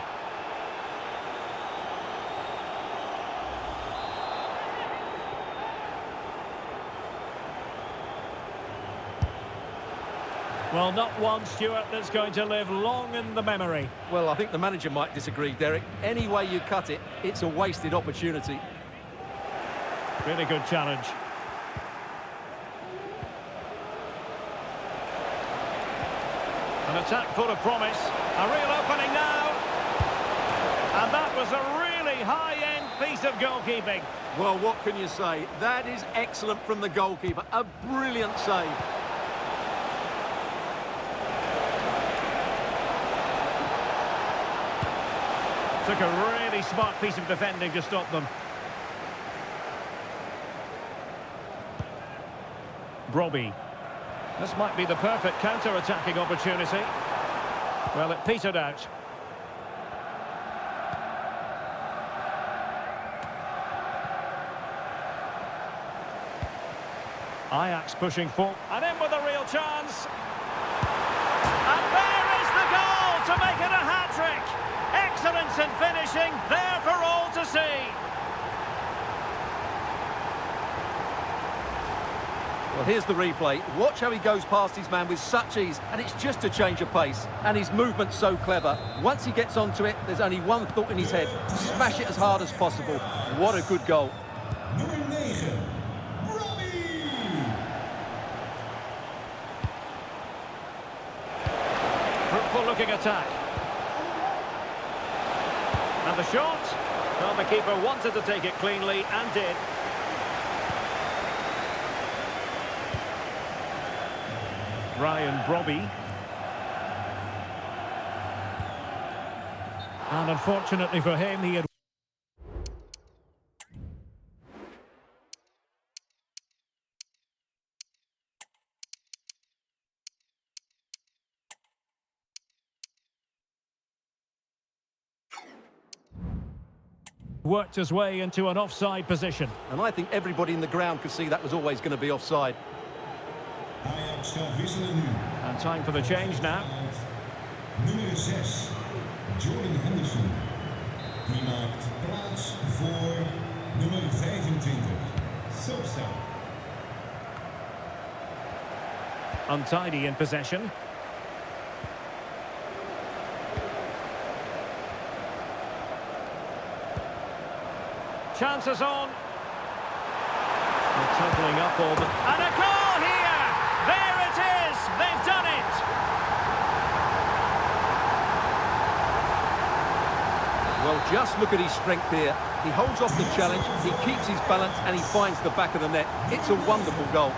Well, not one, Stuart, that's going to live long in the memory. Well, I think the manager might disagree, Derek. Any way you cut it, it's a wasted opportunity. Really good challenge. An attack full of promise. A real opening now. And that was a really high-end piece of goalkeeping. Well, what can you say? That is excellent from the goalkeeper. A brilliant save. Took a really smart piece of defending to stop them. Brobbey. This might be the perfect counter-attacking opportunity. Well, it petered out. Ajax pushing forward. And in with a real chance. And there is the goal to make it a hat-trick. Excellence in finishing, there for all to see. Well, here's the replay. Watch how he goes past his man with such ease, and it's just a change of pace. And his movement's so clever. Once he gets onto it, there's only one thought in his head. Smash it as hard as possible. What a good goal. Nummer 9. Fruitful looking attack. And the shot. Well, the keeper wanted to take it cleanly and did. Ryan Brobbey. And unfortunately for him, he had worked his way into an offside position. And I think everybody in the ground could see that was always going to be offside. Ajax gaat wisselen nu. And time for the change now. Nummer 6, Jordan Henderson. Die maakt plaats voor nummer 25. spel. Untidy in possession. Chances on. They're toppling up all the... And a goal here! There it is! They've done it! Well, just look at his strength here. He holds off the challenge, he keeps his balance, and he finds the back of the net. It's a wonderful goal.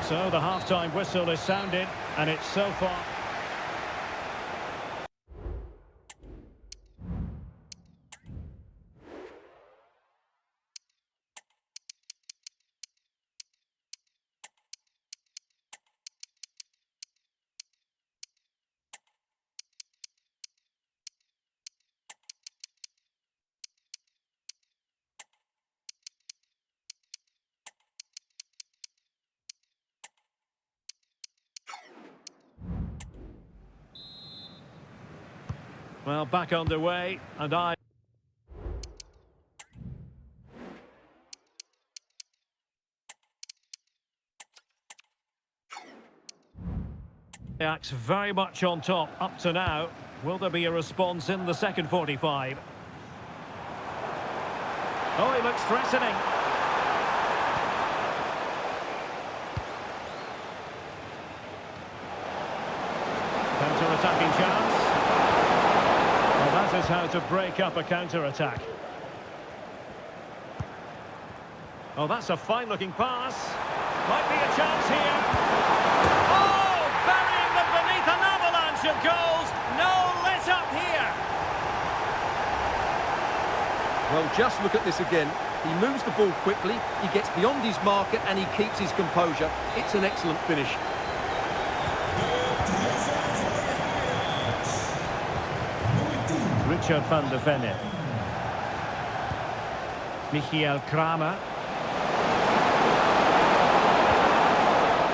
So the half-time whistle is sounded, and it's so far... Well, back underway, and Ajax very much on top up to now. Will there be a response in the second 45? Oh, he looks threatening. Counter-attacking chance. Well, that is how to break up a counter-attack. Oh, that's a fine-looking pass. Might be a chance here. Oh, burying them beneath an avalanche of goals. No let-up here. Well, just look at this again. He moves the ball quickly, he gets beyond his marker, and he keeps his composure. It's an excellent finish. Richard van der Venne. Michael Kramer.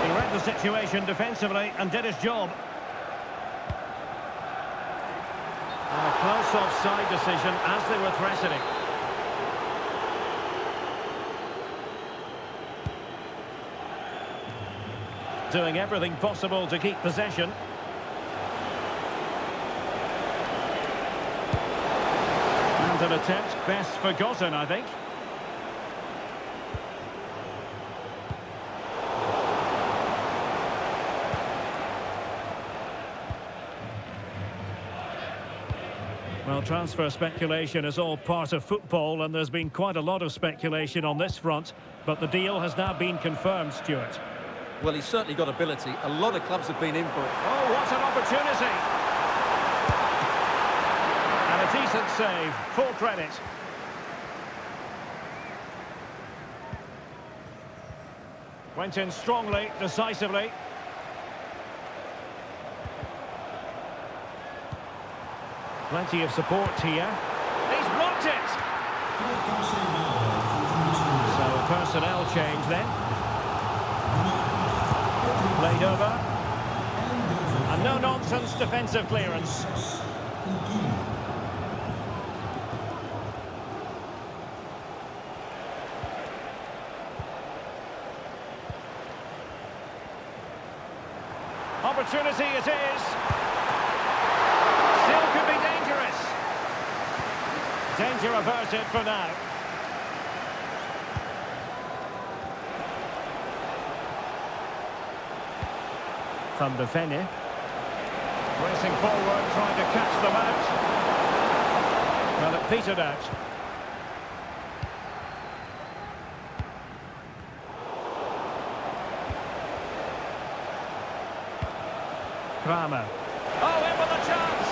He read the situation defensively and did his job. And a close offside decision as they were threatening. Doing everything possible to keep possession. And an attempt best forgotten, I think. Well, transfer speculation is all part of football, and there's been quite a lot of speculation on this front, but the deal has now been confirmed, Stuart. Well, he's certainly got ability. A lot of clubs have been in for it. Oh, what an opportunity! And a decent save, full credit. Went in strongly, decisively. Plenty of support here. He's blocked it! So a personnel change then. Played over. And no-nonsense defensive clearance. Opportunity it is. Still could be dangerous. Danger averted for now. Van der Venne. Racing forward, trying to catch them out. Well, it petered out. Kramer. Oh, in with a chance!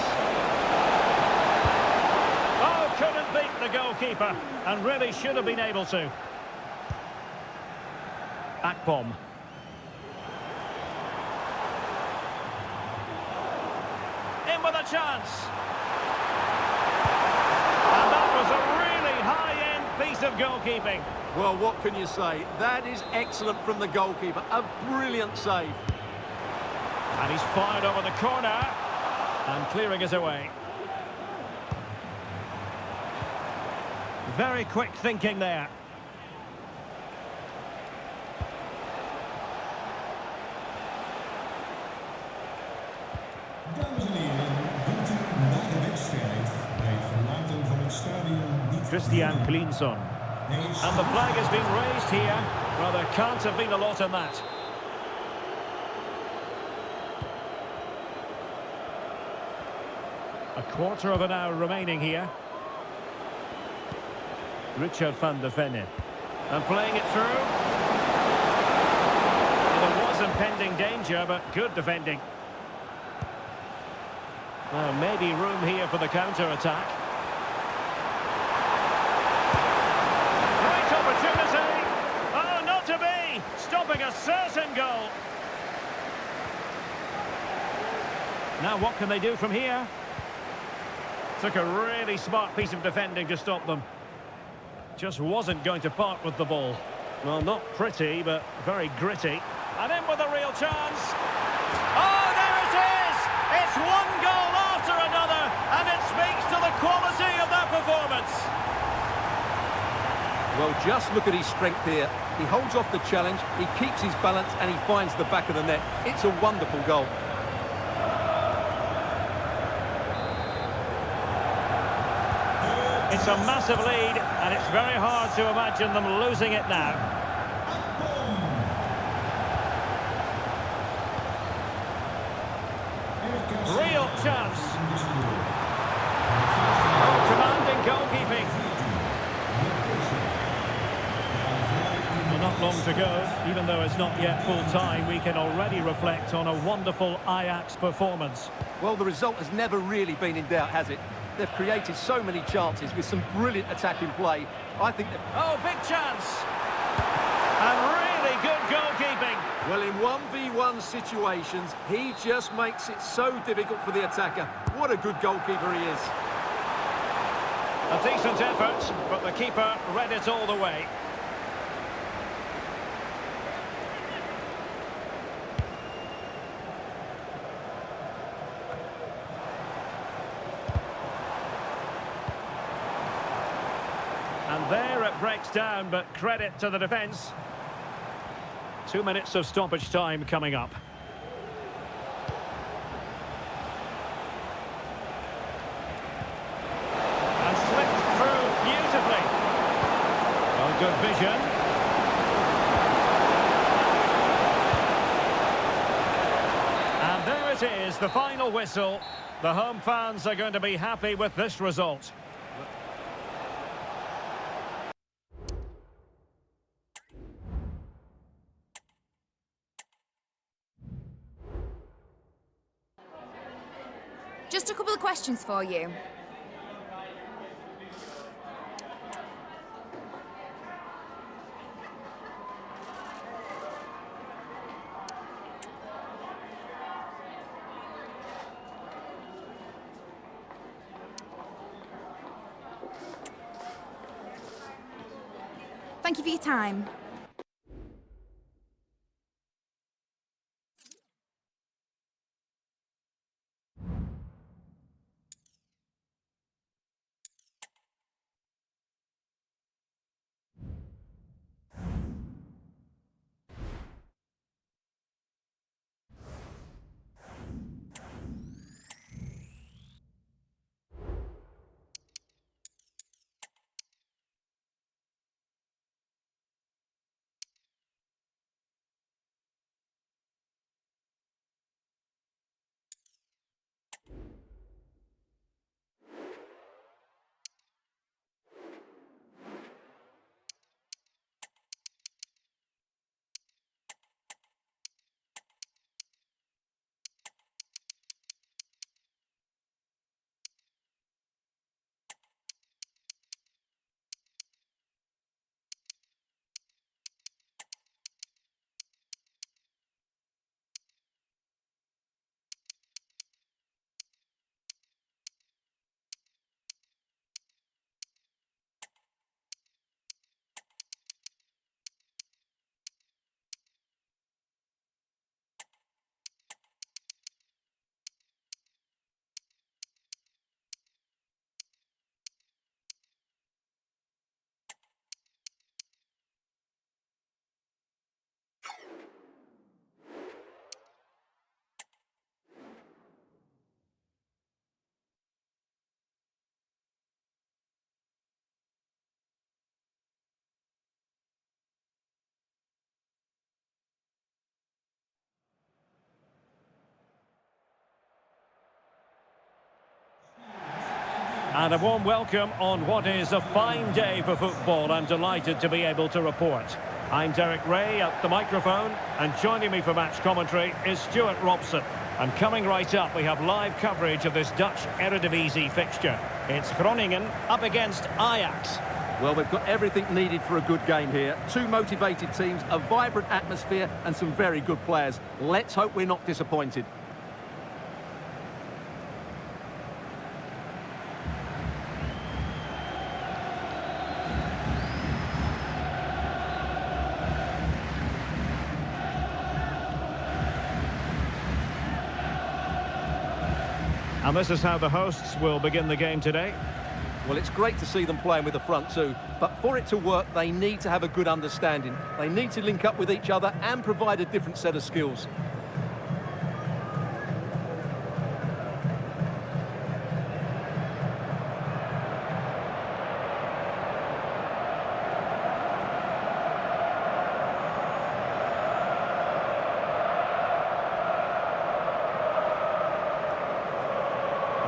Oh, couldn't beat the goalkeeper, and really should have been able to. Akpom. In with a chance! And that was a really high-end piece of goalkeeping. Well, what can you say? That is excellent from the goalkeeper. A brilliant save. And he's fired over the corner. And clearing it away. Very quick thinking there. Dames en heren, wilt u na de wedstrijd bij het verlaten van het stadion niet... Christian Klinsson. Hij is... And the flag has been raised here. Well, there can't have been a lot in that. A quarter of an hour remaining here. Richard van der Venne. And playing it through. There was impending danger, but good defending. Well, maybe room here for the counter-attack. Great opportunity. Oh, not to be. Stopping a certain goal. Now what can they do from here? Took a really smart piece of defending to stop them. Just wasn't going to part with the ball. Well, not pretty, but very gritty. And in with a real chance. Oh, there it is! It's one goal after another, and it speaks to the quality of that performance. Well, just look at his strength here. He holds off the challenge, he keeps his balance, and he finds the back of the net. It's a wonderful goal. It's a massive lead, and it's very hard to imagine them losing it now. Real chance. Oh, commanding goalkeeping. Well, not long to go. Even though it's not yet full time, we can already reflect on a wonderful Ajax performance. Well, the result has never really been in doubt, has it? They've created so many chances with some brilliant attacking play. I think that... Oh, big chance! And really good goalkeeping. Well, in 1v1 situations, he just makes it so difficult for the attacker. What a good goalkeeper he is. A decent effort, but the keeper read it all the way. And there it breaks down, but credit to the defence. 2 minutes of stoppage time coming up. And slipped through beautifully. Well, good vision. And there it is, the final whistle. The home fans are going to be happy with this result. Just a couple of questions for you. Thank you for your time. And a warm welcome on what is a fine day for football. I'm delighted to be able to report. I'm Derek Ray at the microphone, and joining me for match commentary is Stuart Robson. And coming right up, we have live coverage of this Dutch Eredivisie fixture. It's Groningen up against Ajax. Well, we've got everything needed for a good game here. Two motivated teams, a vibrant atmosphere and some very good players. Let's hope we're not disappointed. And this is how the hosts will begin the game today. Well, it's great to see them playing with the front two, but for it to work, they need to have a good understanding. They need to link up with each other and provide a different set of skills.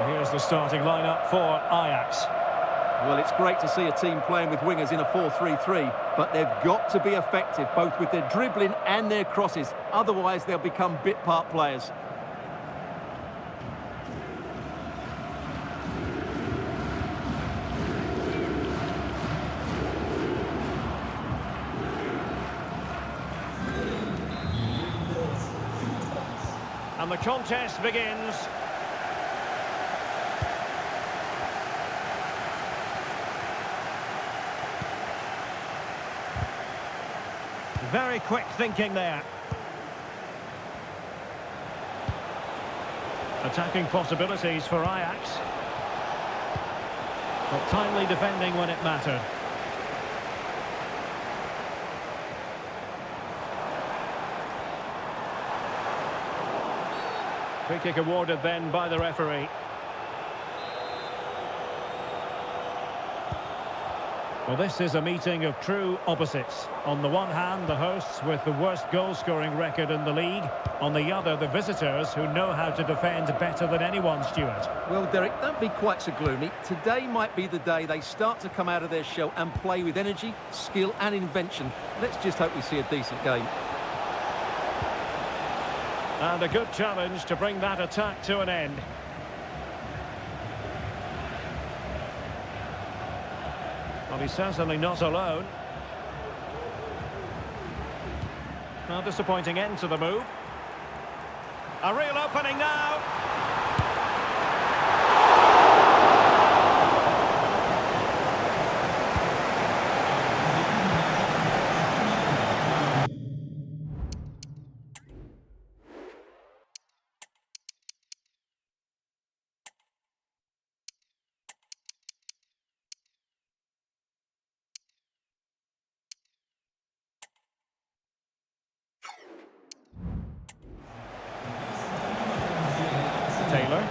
Here's the starting lineup for Ajax. Well, it's great to see a team playing with wingers in a 4-3-3, but they've got to be effective, both with their dribbling and their crosses. Otherwise, they'll become bit-part players. And the contest begins. Very quick thinking there. Attacking possibilities for Ajax. But timely defending when it mattered. Free kick awarded then by the referee. Well, this is a meeting of true opposites. On the one hand, the hosts with the worst goal-scoring record in the league. On the other, the visitors who know how to defend better than anyone, Stuart. Well, Derek, don't be quite so gloomy. Today might be the day they start to come out of their shell and play with energy, skill and invention. Let's just hope we see a decent game. And a good challenge to bring that attack to an end. Well, he's certainly not alone. Well, disappointing end to the move. A real opening now. Taylor.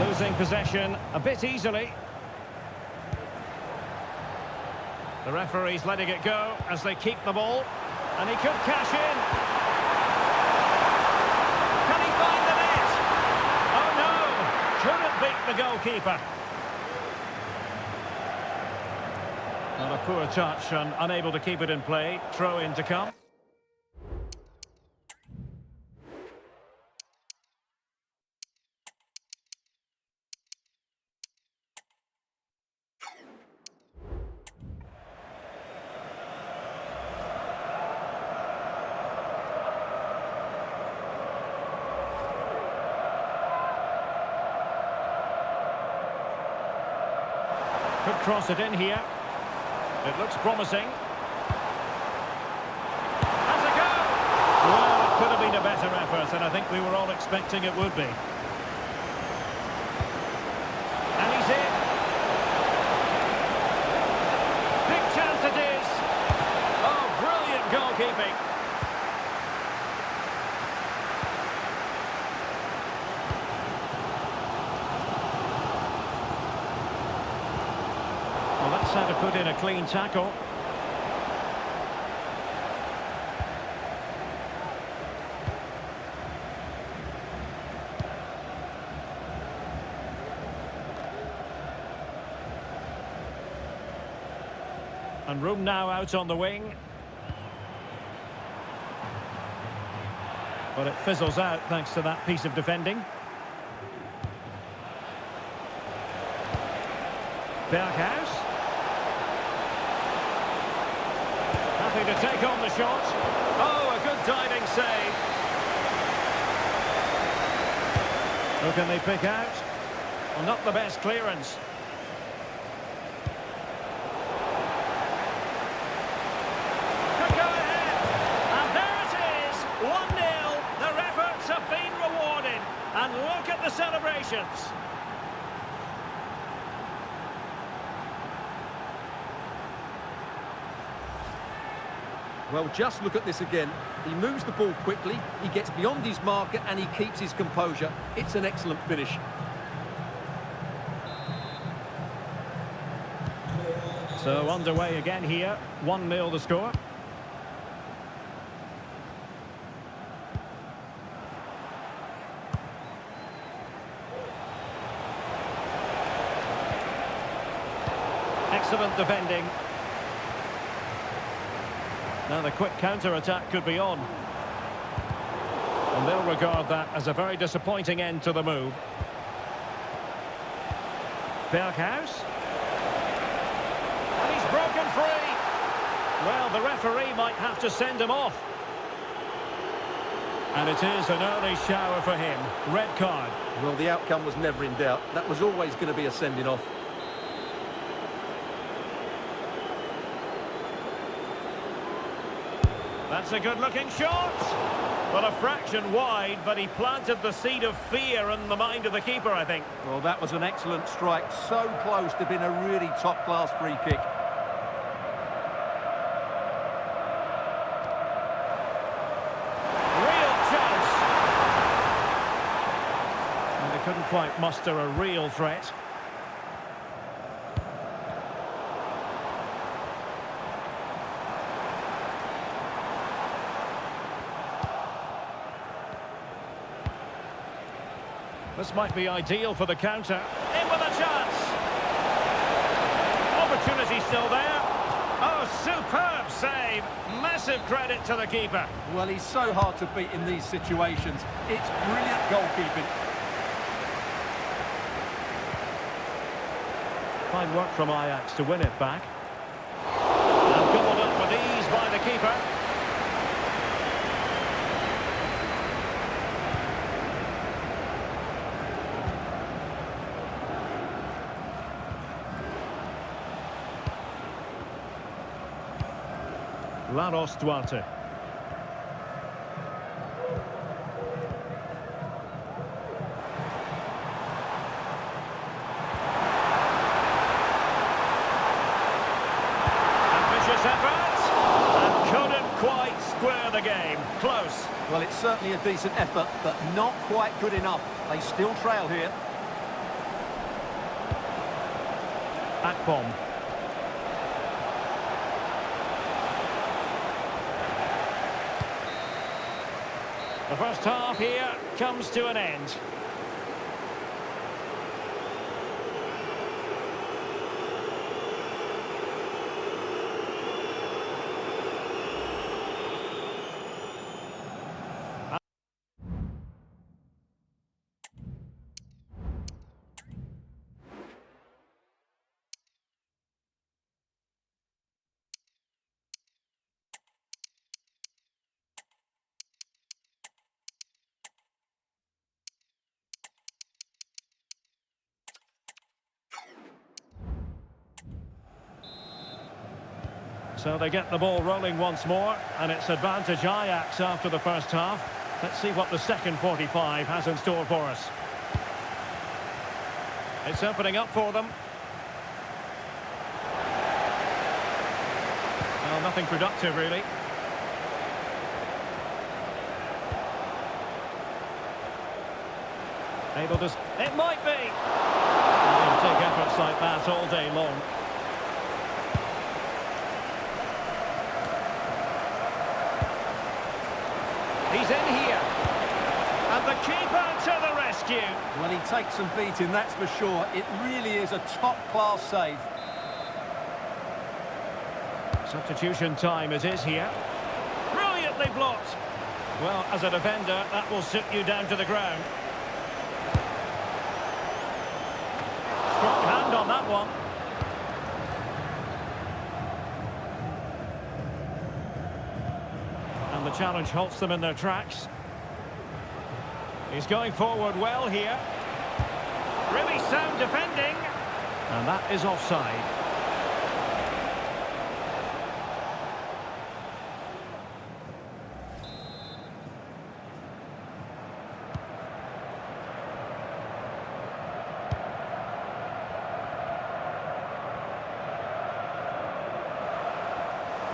Losing possession a bit easily. The referee's letting it go as they keep the ball. And he could cash in. Can he find the net? Oh no! Couldn't beat the goalkeeper. Well, a poor touch and unable to keep it in play. Throw in to come. Could cross it in here. It looks promising. Has a go! Well, it could have been a better effort, and I think we were all expecting it would be. And he's in. Big chance it is. Oh, brilliant goalkeeping. That's how to put in a clean tackle. And room now out on the wing. But it fizzles out thanks to that piece of defending. Berghuis. Happy to take on the shot. Oh, a good diving save. Who can they pick out? Well, not the best clearance. Could go ahead. And there it is. 1-0. Their efforts have been rewarded. And look at the celebrations. Well, just look at this again. He moves the ball quickly, he gets beyond his marker and he keeps his composure. It's an excellent finish. So underway again here. 1-0 the score. Excellent defending. Now the quick counter-attack could be on. And they'll regard that as a very disappointing end to the move. Berghuis. And he's broken free. Well, the referee might have to send him off. And it is an early shower for him. Red card. Well, the outcome was never in doubt. That was always going to be a sending off. That's a good-looking shot. Well, a fraction wide, but he planted the seed of fear in the mind of the keeper, I think. Well, that was an excellent strike. So close to being a really top-class free kick. Real chance. And they couldn't quite muster a real threat. This might be ideal for the counter. In with a chance. Opportunity still there. Oh, superb save. Massive credit to the keeper. Well, he's so hard to beat in these situations. It's brilliant goalkeeping. Fine work from Ajax to win it back. And gobbled up with ease by the keeper. Laros Duarte. Ambitious effort, and couldn't quite square the game. Close. Well, it's certainly a decent effort, but not quite good enough. They still trail here. Akpom. The first half here comes to an end. So they get the ball rolling once more, and it's advantage Ajax after the first half. Let's see what the second 45 has in store for us. It's opening up for them. Well, nothing productive, really. Able to... It might be! They'll take efforts like that all day long. He's in here. And the keeper to the rescue. Well, he takes some beating, that's for sure. It really is a top-class save. Substitution time it is here. Brilliantly blocked. Well, as a defender, that will sit you down to the ground. Strong hand on that one. And the challenge halts them in their tracks. He's going forward well here. Really sound defending. And that is offside.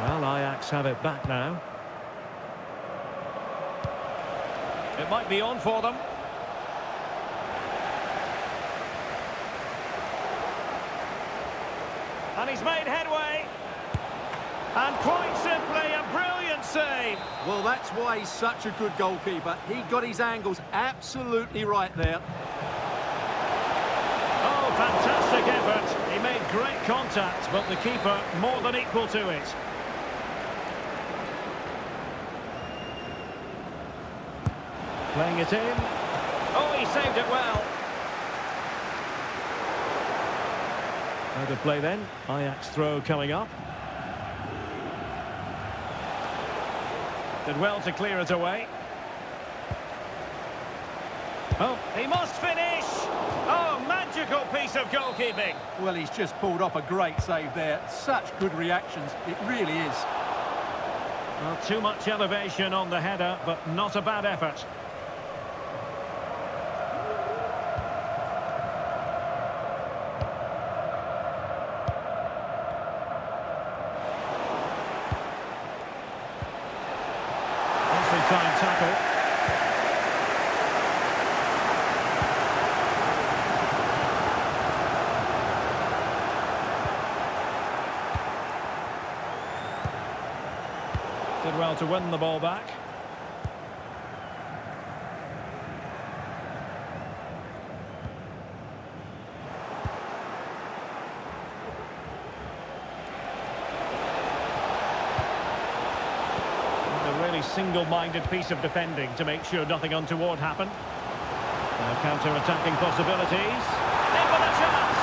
Well, Ajax have it back now. It might be on for them. And he's made headway. And quite simply, a brilliant save. Well, that's why he's such a good goalkeeper. He got his angles absolutely right there. Oh, fantastic effort. He made great contact, but the keeper more than equal to it. Playing it in. Oh, he saved it well. Out of play then. Ajax throw coming up. Did well to clear it away. Oh, he must finish! Oh, magical piece of goalkeeping. Well, he's just pulled off a great save there. Such good reactions. It really is. Well, too much elevation on the header, but not a bad effort. Time tackle. Did well to win the ball back. Single-minded piece of defending to make sure nothing untoward happened. Now counter-attacking possibilities. In with a chance!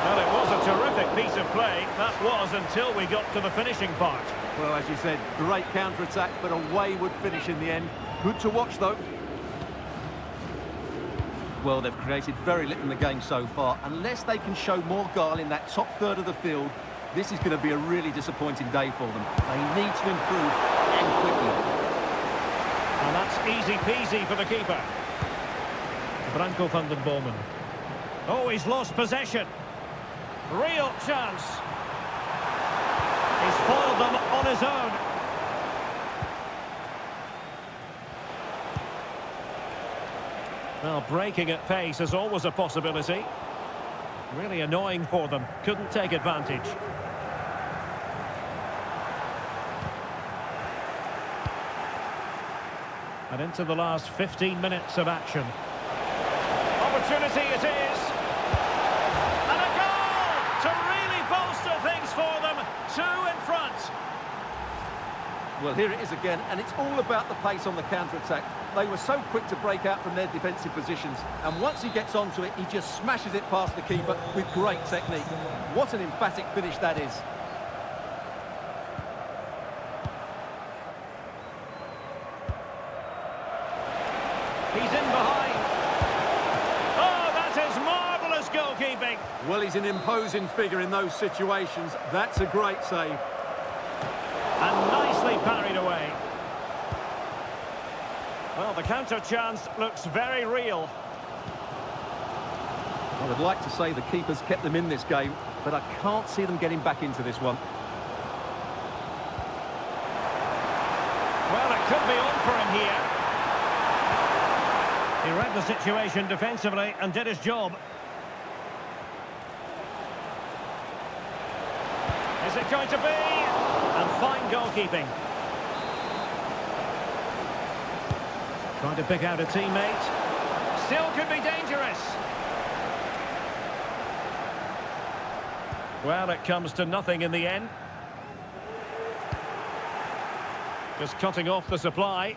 Well, it was a terrific piece of play. That was until we got to the finishing part. Well, as you said, great counter-attack, but a wayward finish in the end. Good to watch, though. Well, they've created very little in the game so far. Unless they can show more guile in that top third of the field, this is going to be a really disappointing day for them. They need to improve, and quickly. And that's easy peasy for the keeper. Branko van den Bomen. Oh, he's lost possession. Real chance. He's foiled them on his own. Well, breaking at pace is always a possibility. Really annoying for them. Couldn't take advantage. And into the last 15 minutes of action. Opportunity it is. And a goal to really bolster things for them. 2 in front. Well, here it is again, and it's all about the pace on the counter-attack. They were so quick to break out from their defensive positions, and once he gets onto it, he just smashes it past the keeper with great technique. What an emphatic finish that is. He's in behind. Oh, that is marvellous goalkeeping. Well, he's an imposing figure in those situations. That's a great save. And nicely parried away. Well, the counter chance looks very real. I would like to say the keeper's kept them in this game, but I can't see them getting back into this one. Well, it could be on for him here. He read the situation defensively and did his job. Is it going to be? And fine goalkeeping. Trying to pick out a teammate. Still could be dangerous. Well, it comes to nothing in the end. Just cutting off the supply.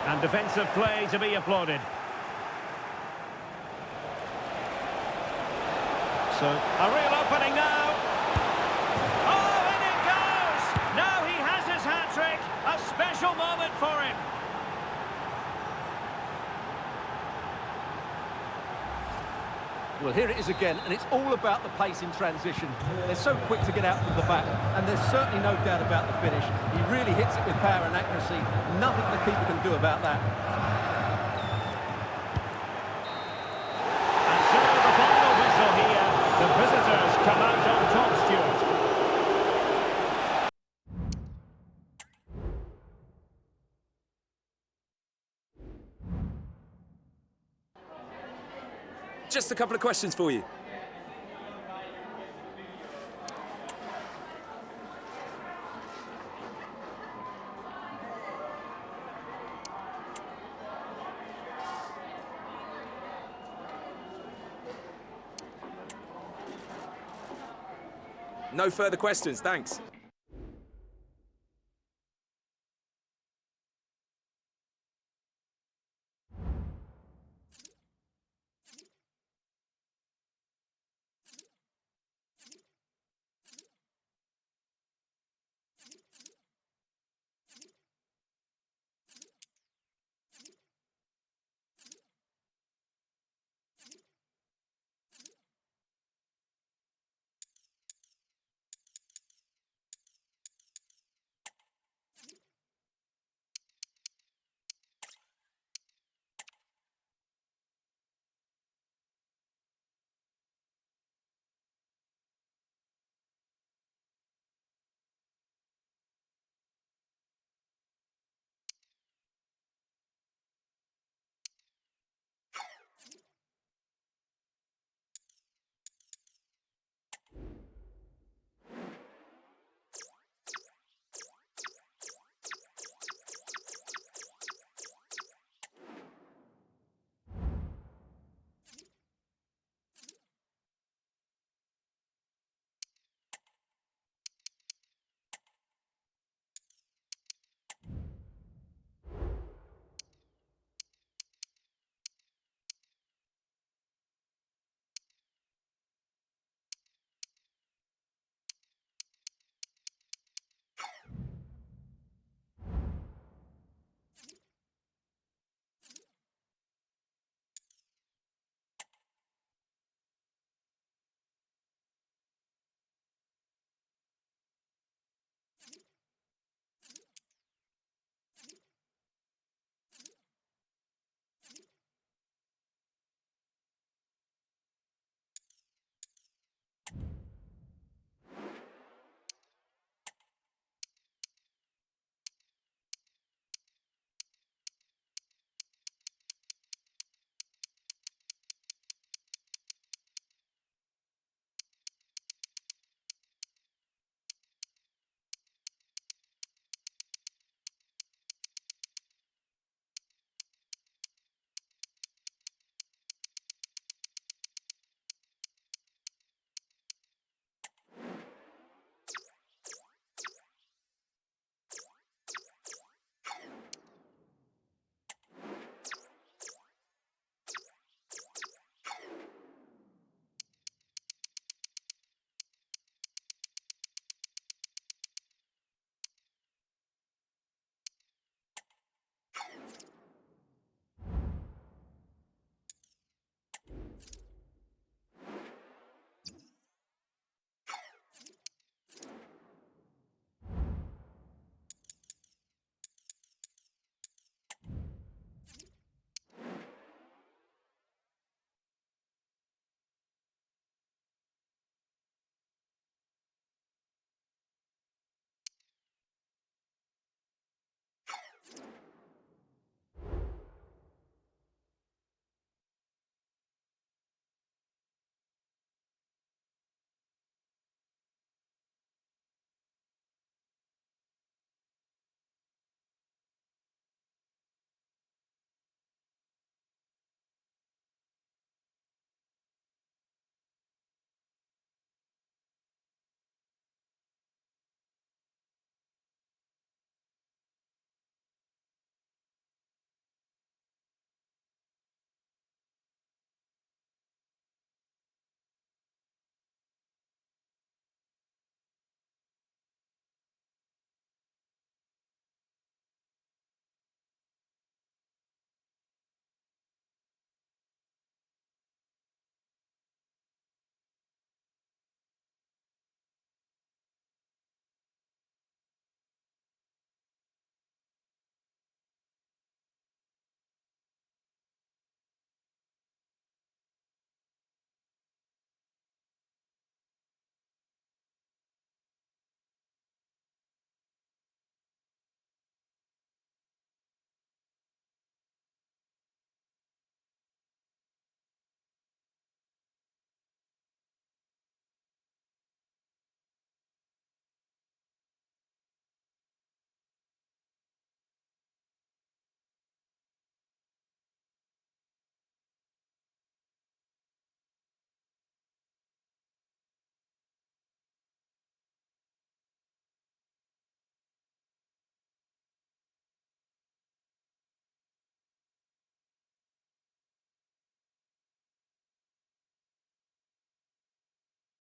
And defensive play to be applauded. So, a real opening now. Oh, in it goes! Now he has his hat-trick. A special moment for him. Well, here it is again, and it's all about the pace in transition. They're so quick to get out from the back, and there's certainly no doubt about the finish. He really hits it with power and accuracy. Nothing the keeper can do about that. And so the final whistle here. The visitors come out on top, Stuart. Just a couple of questions for you. No further questions, thanks.